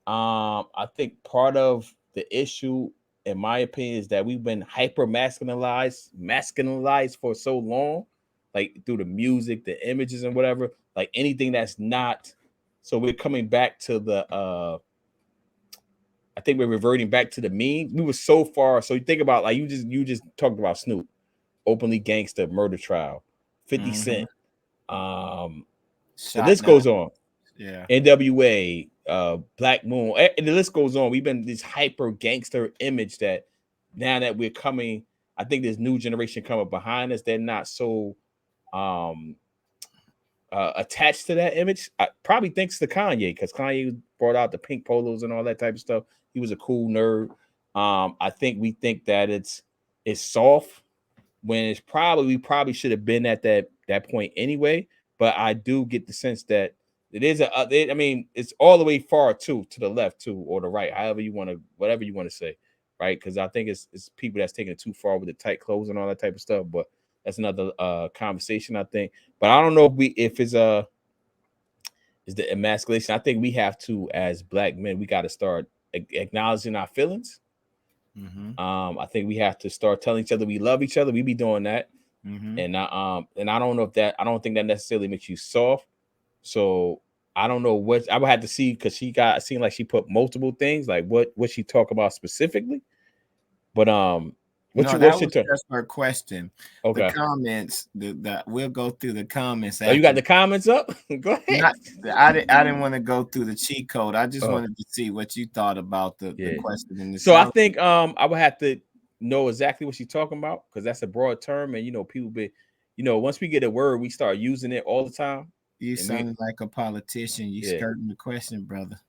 I think part of the issue, in my opinion, is that we've been hyper masculinized for so long, like through the music, the images, and whatever. Like anything that's not. So we're coming back to the. I think we're reverting back to the mean. We were so far. So you think about, like, you just talked about Snoop, openly gangster, murder trial, 50 Cent. The list goes on. Yeah. NWA, Black Moon, and the list goes on. We've been this hyper gangster image that now that we're coming, I think this new generation coming behind us, they're not so attached to that image. Probably thanks to Kanye, because Kanye brought out the pink polos and all that type of stuff. He was a cool nerd. I think we think that it's soft when it's we probably should have been at that point anyway. But I do get the sense that it is I mean, it's all the way far to the left too, or the right, whatever you want to say, right? Because I think it's people that's taking it too far with the tight clothes and all that type of stuff. But that's another conversation, I think. But I don't know if it's the emasculation. I think we have to, as Black men, we got to start acknowledging our feelings. I think we have to start telling each other we love each other. We be doing that. And I don't know I don't think that necessarily makes you soft. So I don't know what I would have to see, because it seemed like she put multiple things, like what she talk about specifically. But that was just her question. Okay. The comments, we'll go through the comments. Oh, you got the comments up? Go ahead. I didn't want to go through the cheat code. I just wanted to see what you thought about the question in the So I think I would have to know exactly what she's talking about, because that's a broad term, and people be, once we get a word, we start using it all the time. You sound like a politician. You skirting the question, brother.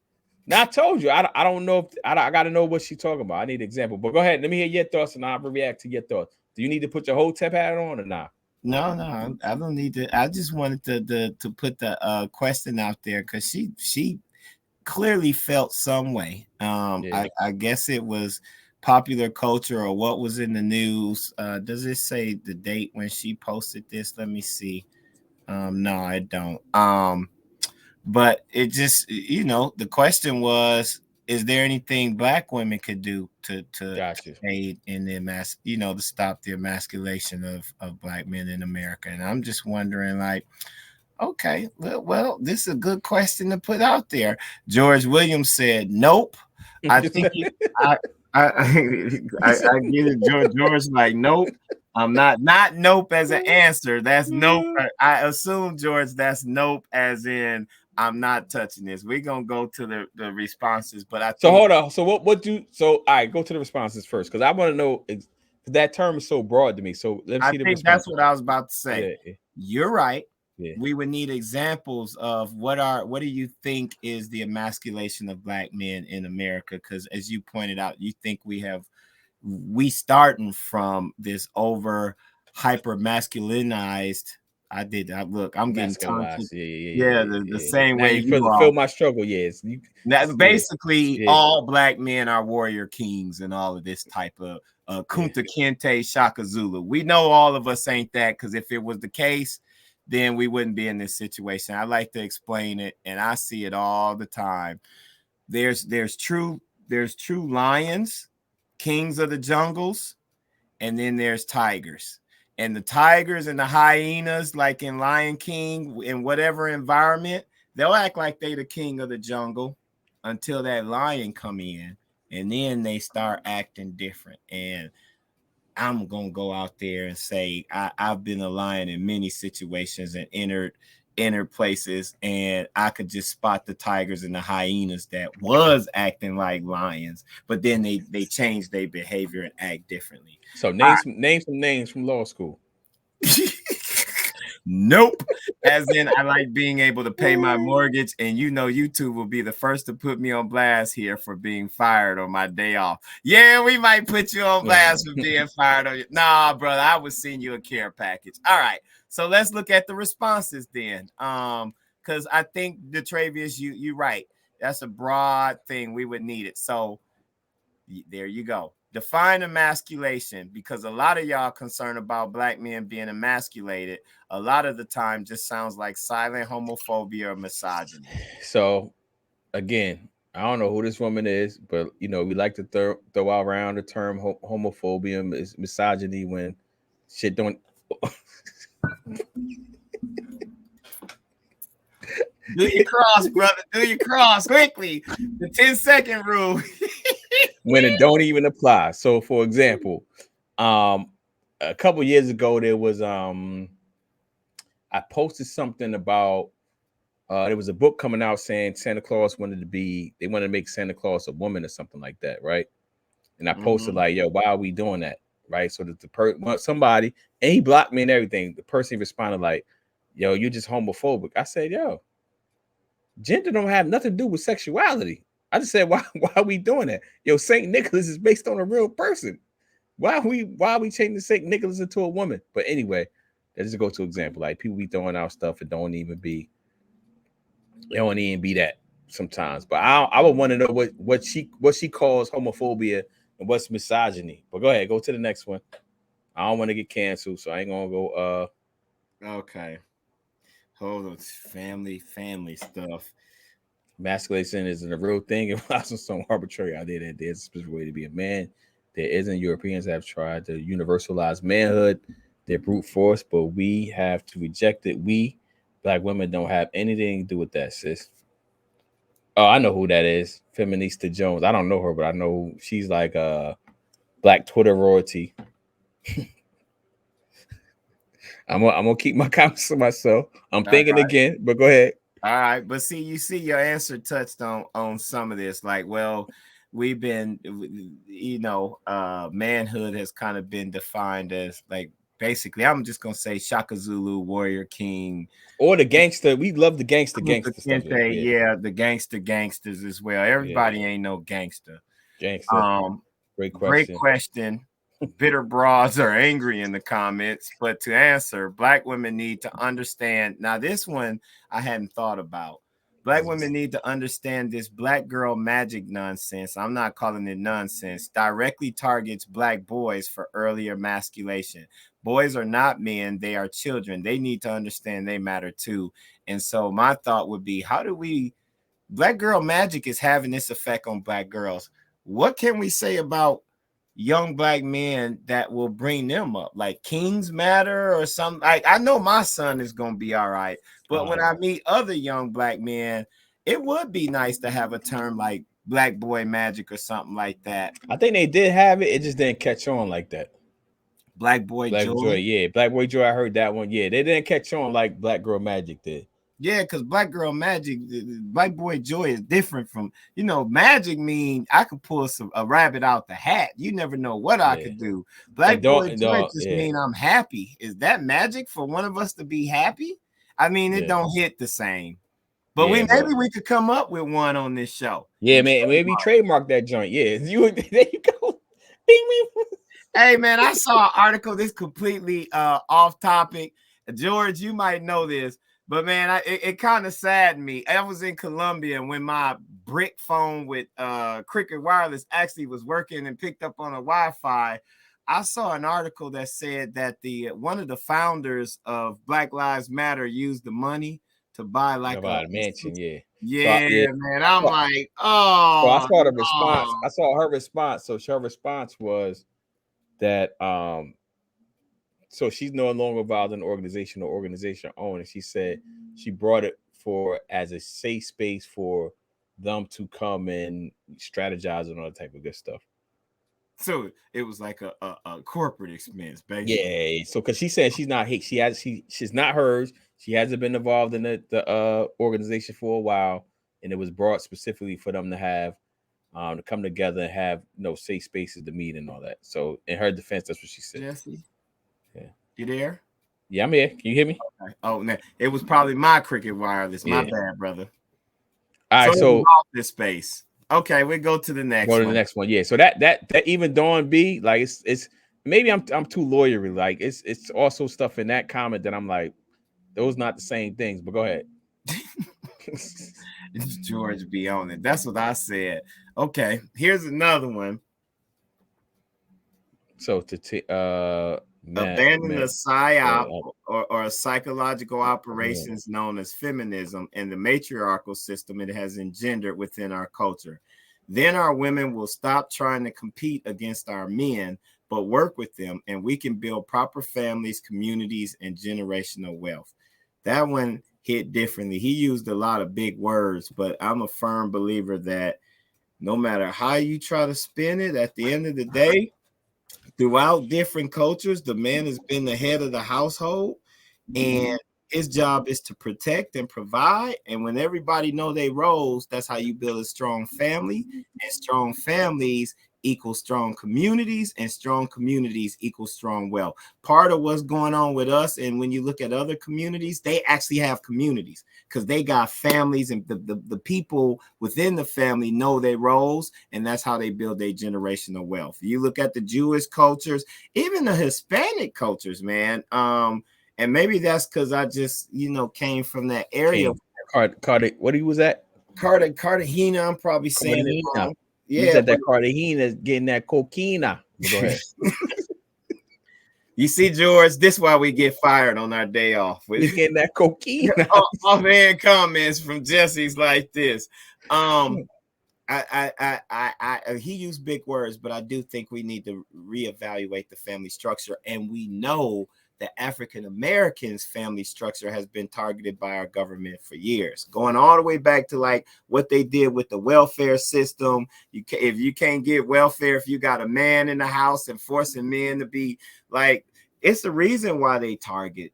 Now I told you, I don't know if I got to know what she's talking about. I need an example. But go ahead, let me hear your thoughts, and I'll react to your thoughts. Do you need to put your whole tap hat on or not? No, I don't need to. I just wanted to put the question out there, because she clearly felt some way. I guess it was popular culture or what was in the news. Does it say the date when she posted this? Let me see. No, I don't. But it just, the question was, is there anything Black women could do to aid in the to stop the emasculation of Black men in America? And I'm just wondering, like, okay, well, this is a good question to put out there. George Williams said, nope. I think I get it. George like, nope. I'm not nope as an answer. That's nope. I assume, George, that's nope as in I'm not touching this. We're gonna go to the responses, but hold on. So all right, go to the responses first, because I want to know, that term is so broad to me. So let's see the responses. That's what I was about to say. Yeah. You're right. Yeah. We would need examples of what do you think is the emasculation of Black men in America? Because as you pointed out, you think we starting from this over hyper masculinized. I'm getting tongue. The same now way you feel my struggle. Yes, basically all Black men are warrior kings and all of this type of Kunta Kinte, Shaka Zulu. We know all of us ain't that, because if it was the case, then we wouldn't be in this situation. I like to explain it, and I see it all the time. There's true lions, kings of the jungles, and then there's tigers. And the tigers and the hyenas, like in Lion King, in whatever environment, they'll act like they the king of the jungle until that lion come in, and then they start acting different. And I'm gonna go out there and say I've been a lion in many situations and entered places, and I could just spot the tigers and the hyenas that was acting like lions, but then they changed their behavior and act differently. So name some names from law school. Nope. As in, I like being able to pay my mortgage, and YouTube will be the first to put me on blast here for being fired on my day off. Yeah, we might put you on blast for being fired on you. Nah, brother, I would send you a care package. All right, so let's look at the responses then. Because I think DeTravius, you're right. That's a broad thing. We would need it. So there you go. Define emasculation, because a lot of y'all concerned about black men being emasculated. A lot of the time just sounds like silent homophobia or misogyny. So again, I don't know who this woman is, but we like to throw out around the term homophobia, is misogyny when shit don't. Do your cross, brother. Do your cross quickly. The 10-second rule. When it don't even apply. So, for example, a couple years ago, there was I posted something about there was a book coming out saying Santa Claus they wanted to make Santa Claus a woman or something like that, right? And I posted like, yo, why are we doing that? Right. So that somebody, and he blocked me and everything. The person responded like, yo, you're just homophobic. I said, yo, gender don't have nothing to do with sexuality. I just said, why are we doing that? Yo, Saint Nicholas is based on a real person. Why are we changing Saint Nicholas into a woman? But anyway, let's just go to example. Like people be throwing out stuff and don't even be that sometimes. But I would want to know what she calls homophobia and what's misogyny. But go ahead, go to the next one. I don't want to get canceled, so I ain't gonna go okay. Hold on, family stuff. Emasculation isn't a real thing. It wasn't some arbitrary idea that there's a specific way to be a man. There isn't. Europeans have tried to universalize manhood, their brute force, but we have to reject it. We, black women, don't have anything to do with that, sis. Oh, I know who that is. Feminista Jones. I don't know her, but I know she's like black Twitter royalty. I'm gonna keep my comments to myself. I'm thinking again, but go ahead. All right, but you see your answer touched on some of this. Like, well, we've been, manhood has kind of been defined as like basically, I'm just gonna say Shaka Zulu, Warrior King, or the gangster. We love the gangster stuff. Yeah, the gangsters as well. Everybody ain't no gangster. Great question. Bitter broads are angry in the comments, but to answer, black women need to understand. Now, this one I hadn't thought about. Black women need to understand this black girl magic nonsense. I'm not calling it nonsense. Directly targets black boys for earlier emasculation. Boys are not men. They are children. They need to understand they matter too. And so my thought would be, black girl magic is having this effect on black girls. What can we say about young black men that will bring them up, like Kings Matter or something? I know my son is gonna be all right, but when I meet other young black men, it would be nice to have a term like black boy magic or something like that. I think they did have it. It just didn't catch on like that. Black boy joy. Yeah, black boy joy. I heard that one. Yeah, they didn't catch on like black girl magic did. Yeah, because black girl magic, black boy joy is different from, magic mean I could pull a rabbit out the hat. You never know what I could do. Black boy joy just mean I'm happy. Is that magic for one of us to be happy? I mean, it don't hit the same. But maybe we could come up with one on this show. Yeah, man. Maybe trademark that joint. Yeah, there you go. Bing, bing. Hey, man, I saw an article. This completely off topic. George, you might know this. But man, it kind of saddened me. I was in Colombia when my brick phone with Cricket Wireless actually was working and picked up on a Wi-Fi. I saw an article that said that one of the founders of Black Lives Matter used the money to to buy like about a mansion, yeah. Yeah, yeah. man. I'm like, So I oh, saw the response. no. I saw her response. So her response was that so she's no longer involved in an organization or organization owned. And she said she brought it for as a safe space for them to come and strategize and all that type of good stuff. So it was like a corporate expense, basically. Yeah. So because she said she's not she's not hers. She hasn't been involved in the organization for a while, and it was brought specifically for them to have to come together and have safe spaces to meet and all that. So in her defense, that's what she said. Jesse, Yeah. you there? Yeah, I'm here. Can you hear me? Okay. Oh, no, it was probably my cricket wireless. My bad, brother. All right, so off this space. Okay, we go to the next go to one. the next one. Yeah. So that even Dawn B, like it's maybe I'm too lawyery. Like it's also stuff in that comment that I'm like, those not the same things. But go ahead. It's George B on it. That's what I said. Okay, here's another one. So to abandon the psyop or psychological operations known as feminism and the matriarchal system it has engendered within our culture. Then our women will stop trying to compete against our men, but work with them, and we can build proper families, communities, and generational wealth. That one hit differently. He used a lot of big words, but I'm a firm believer that no matter how you try to spin it, at the end of the day, throughout different cultures, the man has been the head of the household, and his job is to protect and provide. And when everybody know their roles, that's how you build a strong family, and strong families equal strong communities, and strong communities equal strong wealth. Part of what's going on with us, and when you look at other communities, they actually have communities because they got families, and the people within the family know their roles, and that's how they build their generational wealth. You look at the Jewish cultures, even the Hispanic cultures, man. And maybe that's because I just, came from that area. What he was at? Cartagena. I'm probably saying it wrong. Yeah, said that Cartagena is getting that coquina. Go ahead. You see, George, this is why we get fired on our day off. He's getting that coquina. Oh man, comments from Jesse's like this. He used big words, but I do think we need to reevaluate the family structure, and we know that African Americans' family structure has been targeted by our government for years, going all the way back to like what they did with the welfare system. If you can't get welfare, if you got a man in the house and forcing men to be like, it's the reason why they target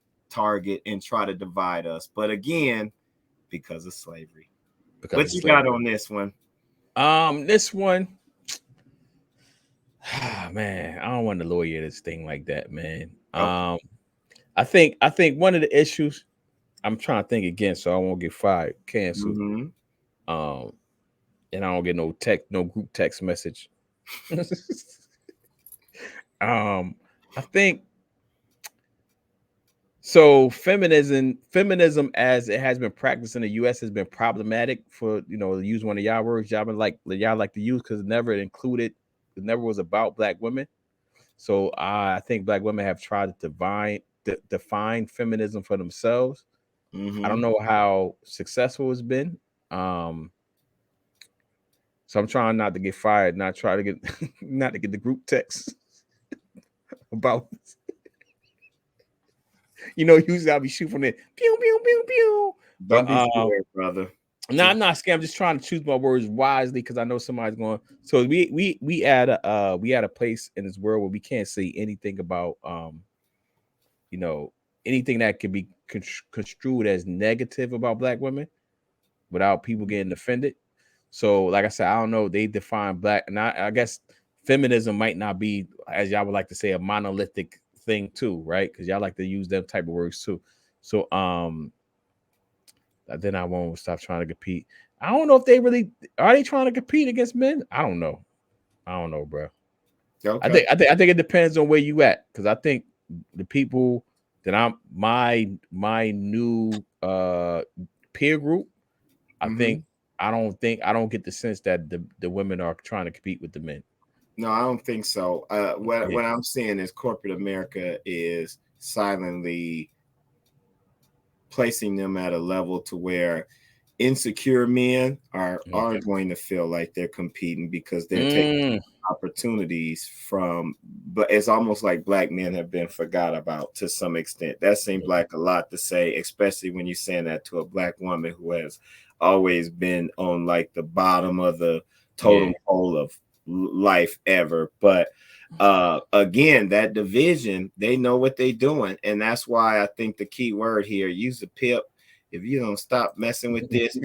and try to divide us. But again, because of slavery. What you got on this one? This one, man, I don't want to lawyer this thing like that, man. I think one of the issues, I'm trying to think again, so I won't get fired, canceled. And I don't get no group text message. I think so. Feminism as it has been practiced in the U.S. has been problematic for to use one of y'all words y'all like to use because it never was about Black women. So I think Black women have tried to define feminism for themselves. I don't know how successful it's been. So I'm trying not to get fired, not to get the group text about. Usually I'll be shooting from it. Pew pew pew pew. Don't be scared, brother. No, I'm not scared. I'm just trying to choose my words wisely because I know somebody's going. So we at a place in this world where we can't say anything about anything that could be construed as negative about Black women without people getting offended. So, like I said, I don't know. They define Black, and I guess feminism might not be, as y'all would like to say, a monolithic thing too, right? Because y'all like to use them type of words too. So, then I won't stop trying to compete. I don't know if they really are they trying to compete against men. I don't know, bro. Okay. I think it depends on where you at, because I think the people that I'm my new peer group, I don't get the sense that the women are trying to compete with the men. No, I don't think so. What I'm seeing is corporate America is silently placing them at a level to where insecure men are going to feel like they're competing because they're taking opportunities from, but it's almost like black men have been forgot about to some extent. That seems like a lot to say, especially when you're saying that to a black woman who has always been on like the bottom of the totem pole of life ever. But again, that division, they know what they're doing, and that's why I think the key word here, use the PIP. If you don't stop messing with this,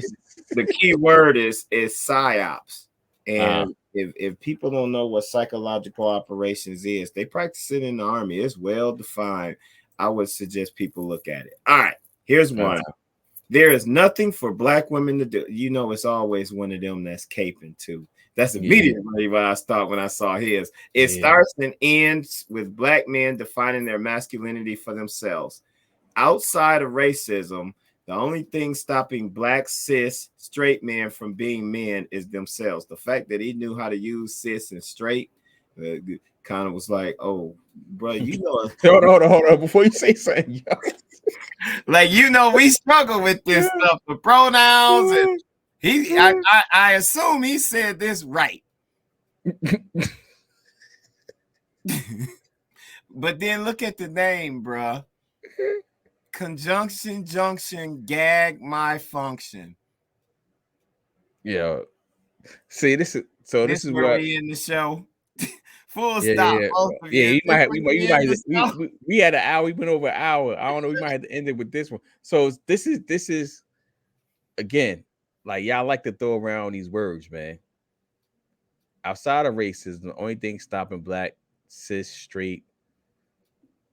the key word is psyops. And if people don't know what psychological operations is, they practice it in the Army. It's well defined. I would suggest people look at it. All right, here's one. There is nothing for black women to do. You know, it's always one of them that's caping too. That's immediately what I thought when I saw his. It starts and ends with black men defining their masculinity for themselves. Outside of racism, the only thing stopping black cis straight men from being men is themselves. The fact that he knew how to use cis and straight kind of was like, oh, bro, you know. Hold on. Before you say something, yo. Like, you know, we struggle with this stuff, the pronouns. And I assume he said this right. But then look at the name, bro. Conjunction, junction, gag, my function. Yeah. See, this is where what we in the show. Full yeah, stop. Yeah, we had an hour. We went over an hour. I don't know. We might have to end it with this one. So this is again, like y'all like to throw around these words, man. Outside of racism, the only thing stopping black cis straight.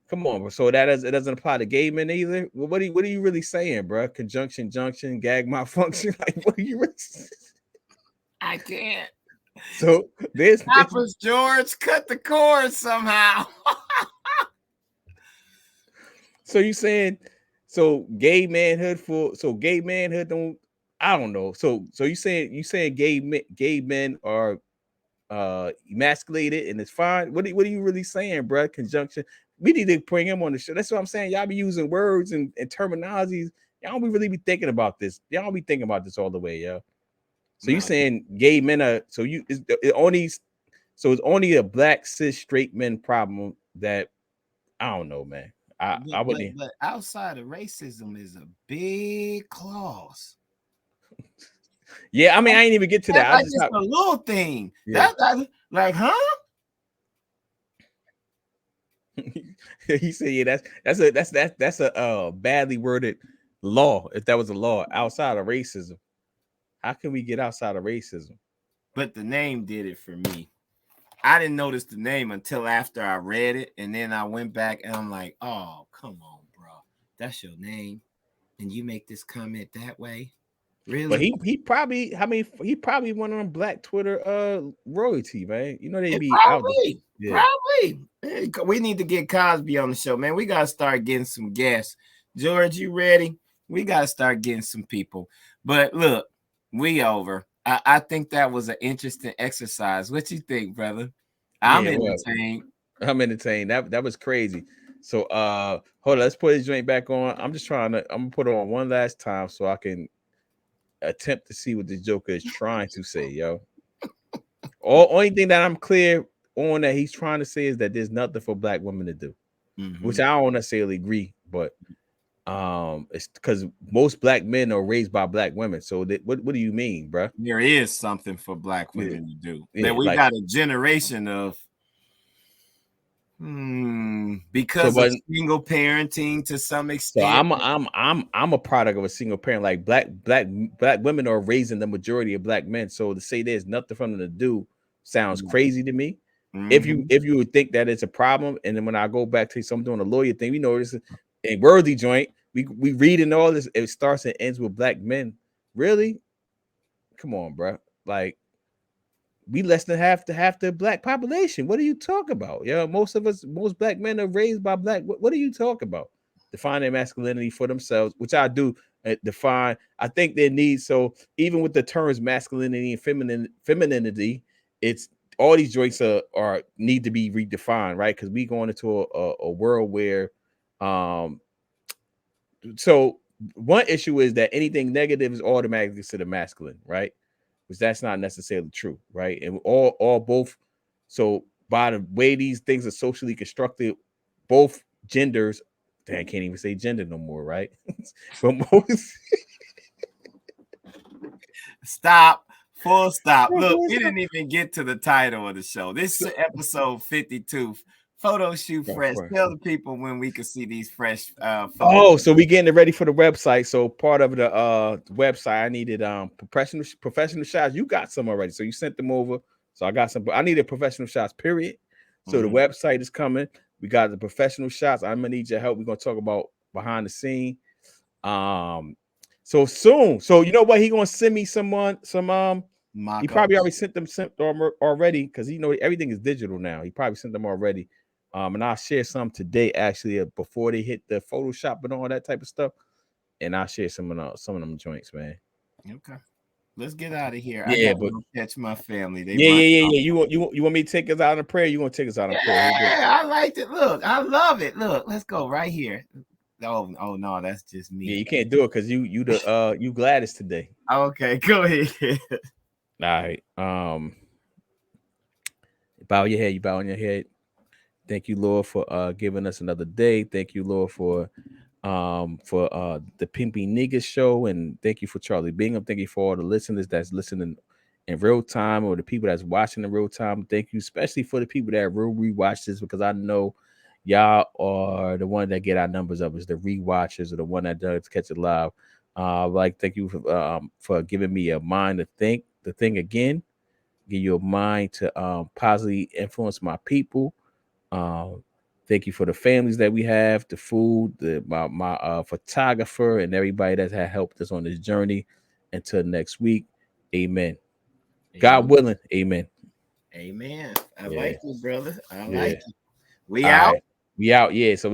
Come on, so it doesn't apply to gay men either. Well, what are you really saying, bro? Conjunction, junction, gag, malfunction. Like, what are you really saying? I can't. So there's George, cut the cord somehow. So you saying gay manhood don't, I don't know. So you saying gay men are emasculated and it's fine. What are you really saying, bro? Conjunction. We need to bring him on the show. That's what I'm saying. Y'all be using words and terminologies. Y'all don't really be thinking about this. Y'all don't be thinking about this all the way, yo. So you saying gay men are it's only a black cis straight men problem that I don't know, man. I wouldn't. But outside of racism is a big clause. Yeah, I mean, I ain't even get to that. That's just a little thing. Yeah. That like, huh? He said, "Yeah, that's a badly worded law. If that was a law outside of racism, how can we get outside of racism?" But the name did it for me. I didn't notice the name until after I read it, and then I went back and I'm like, "Oh, come on, bro, that's your name, and you make this comment that way." Really? But he probably, I mean, he probably went on Black Twitter royalty, man. You know, they be probably, probably. We need to get Cosby on the show, man. We gotta start getting some guests. George, you ready? We gotta start getting some people. But look, we over. I think that was an interesting exercise. What you think, brother? I'm entertained. I'm entertained. That was crazy. So hold on, let's put his joint back on. I'm gonna put it on one last time so I can attempt to see what this Joker is trying to say, yo. Only thing that I'm clear on that he's trying to say is that there's nothing for black women to do, which I don't necessarily agree, but it's because most black men are raised by black women. So what do you mean, bro? There is something for black women to do. That we got a generation of because of single parenting to some extent. So I'm a product of a single parent. Like black women are raising the majority of black men. So to say there's nothing for them to do sounds crazy to me. If you would think that it's a problem, and then when I go back to some doing a lawyer thing, we know this is a worthy joint. We reading all this. It starts and ends with black men. Really? Come on, bro. Like, we less than half the black population. What are you talking about? Yeah, most black men are raised by black. What are you talking about? Define their masculinity for themselves, which I do define. I think they need, so even with the terms masculinity and femininity, it's all these joints are need to be redefined, right? Because we going into a world where so one issue is that anything negative is automatically considered masculine, right? Which that's not necessarily true, right? And all both. So by the way these things are socially constructed, both genders. Damn, I can't even say gender no more, right? But most Stop. Full stop. Look, we didn't even get to the title of the show. This is episode 52. Photo shoot fresh. Tell the people when we can see these fresh photos. Oh, so we getting it ready for the website. So part of the website, I needed professional shots. You got some already, so you sent them over. So I got some. I needed professional shots. Period. So the website is coming. We got the professional shots. I'm gonna need your help. We're gonna talk about behind the scene. So soon. So you know what? He gonna send me some. He probably already sent them already because you know everything is digital now. He probably sent them already. And I'll share some today actually before they hit the Photoshop and all that type of stuff. And I'll share some of them joints, man. Okay. Let's get out of here. Yeah, I gotta go catch my family. Yeah. You want me to take us out in prayer? You want to take us out in prayer? Yeah, I liked it. Look, I love it. Look, let's go right here. Oh no, that's just me. Yeah, you can't do it because you Gladys today. Okay, go ahead. All right. Bow your head. You bow on your head. Thank you, Lord, for giving us another day. Thank you, Lord, for the P.I.M.P.I.N.G show, and thank you for Charlie Bingham. Thank you for all the listeners that's listening in real time, or the people that's watching in real time. Thank you, especially for the people that will rewatch this, because I know y'all are the one that get our numbers up. Is the rewatchers or the one that does catch it live. Thank you for giving me a mind to think the thing again. Give you a mind to positively influence my people. Thank you for the families that we have, the food, my photographer, and everybody that has helped us on this journey. Until next week, amen. God willing, amen. Amen. I like you, brother. I like you. We out. Yeah. So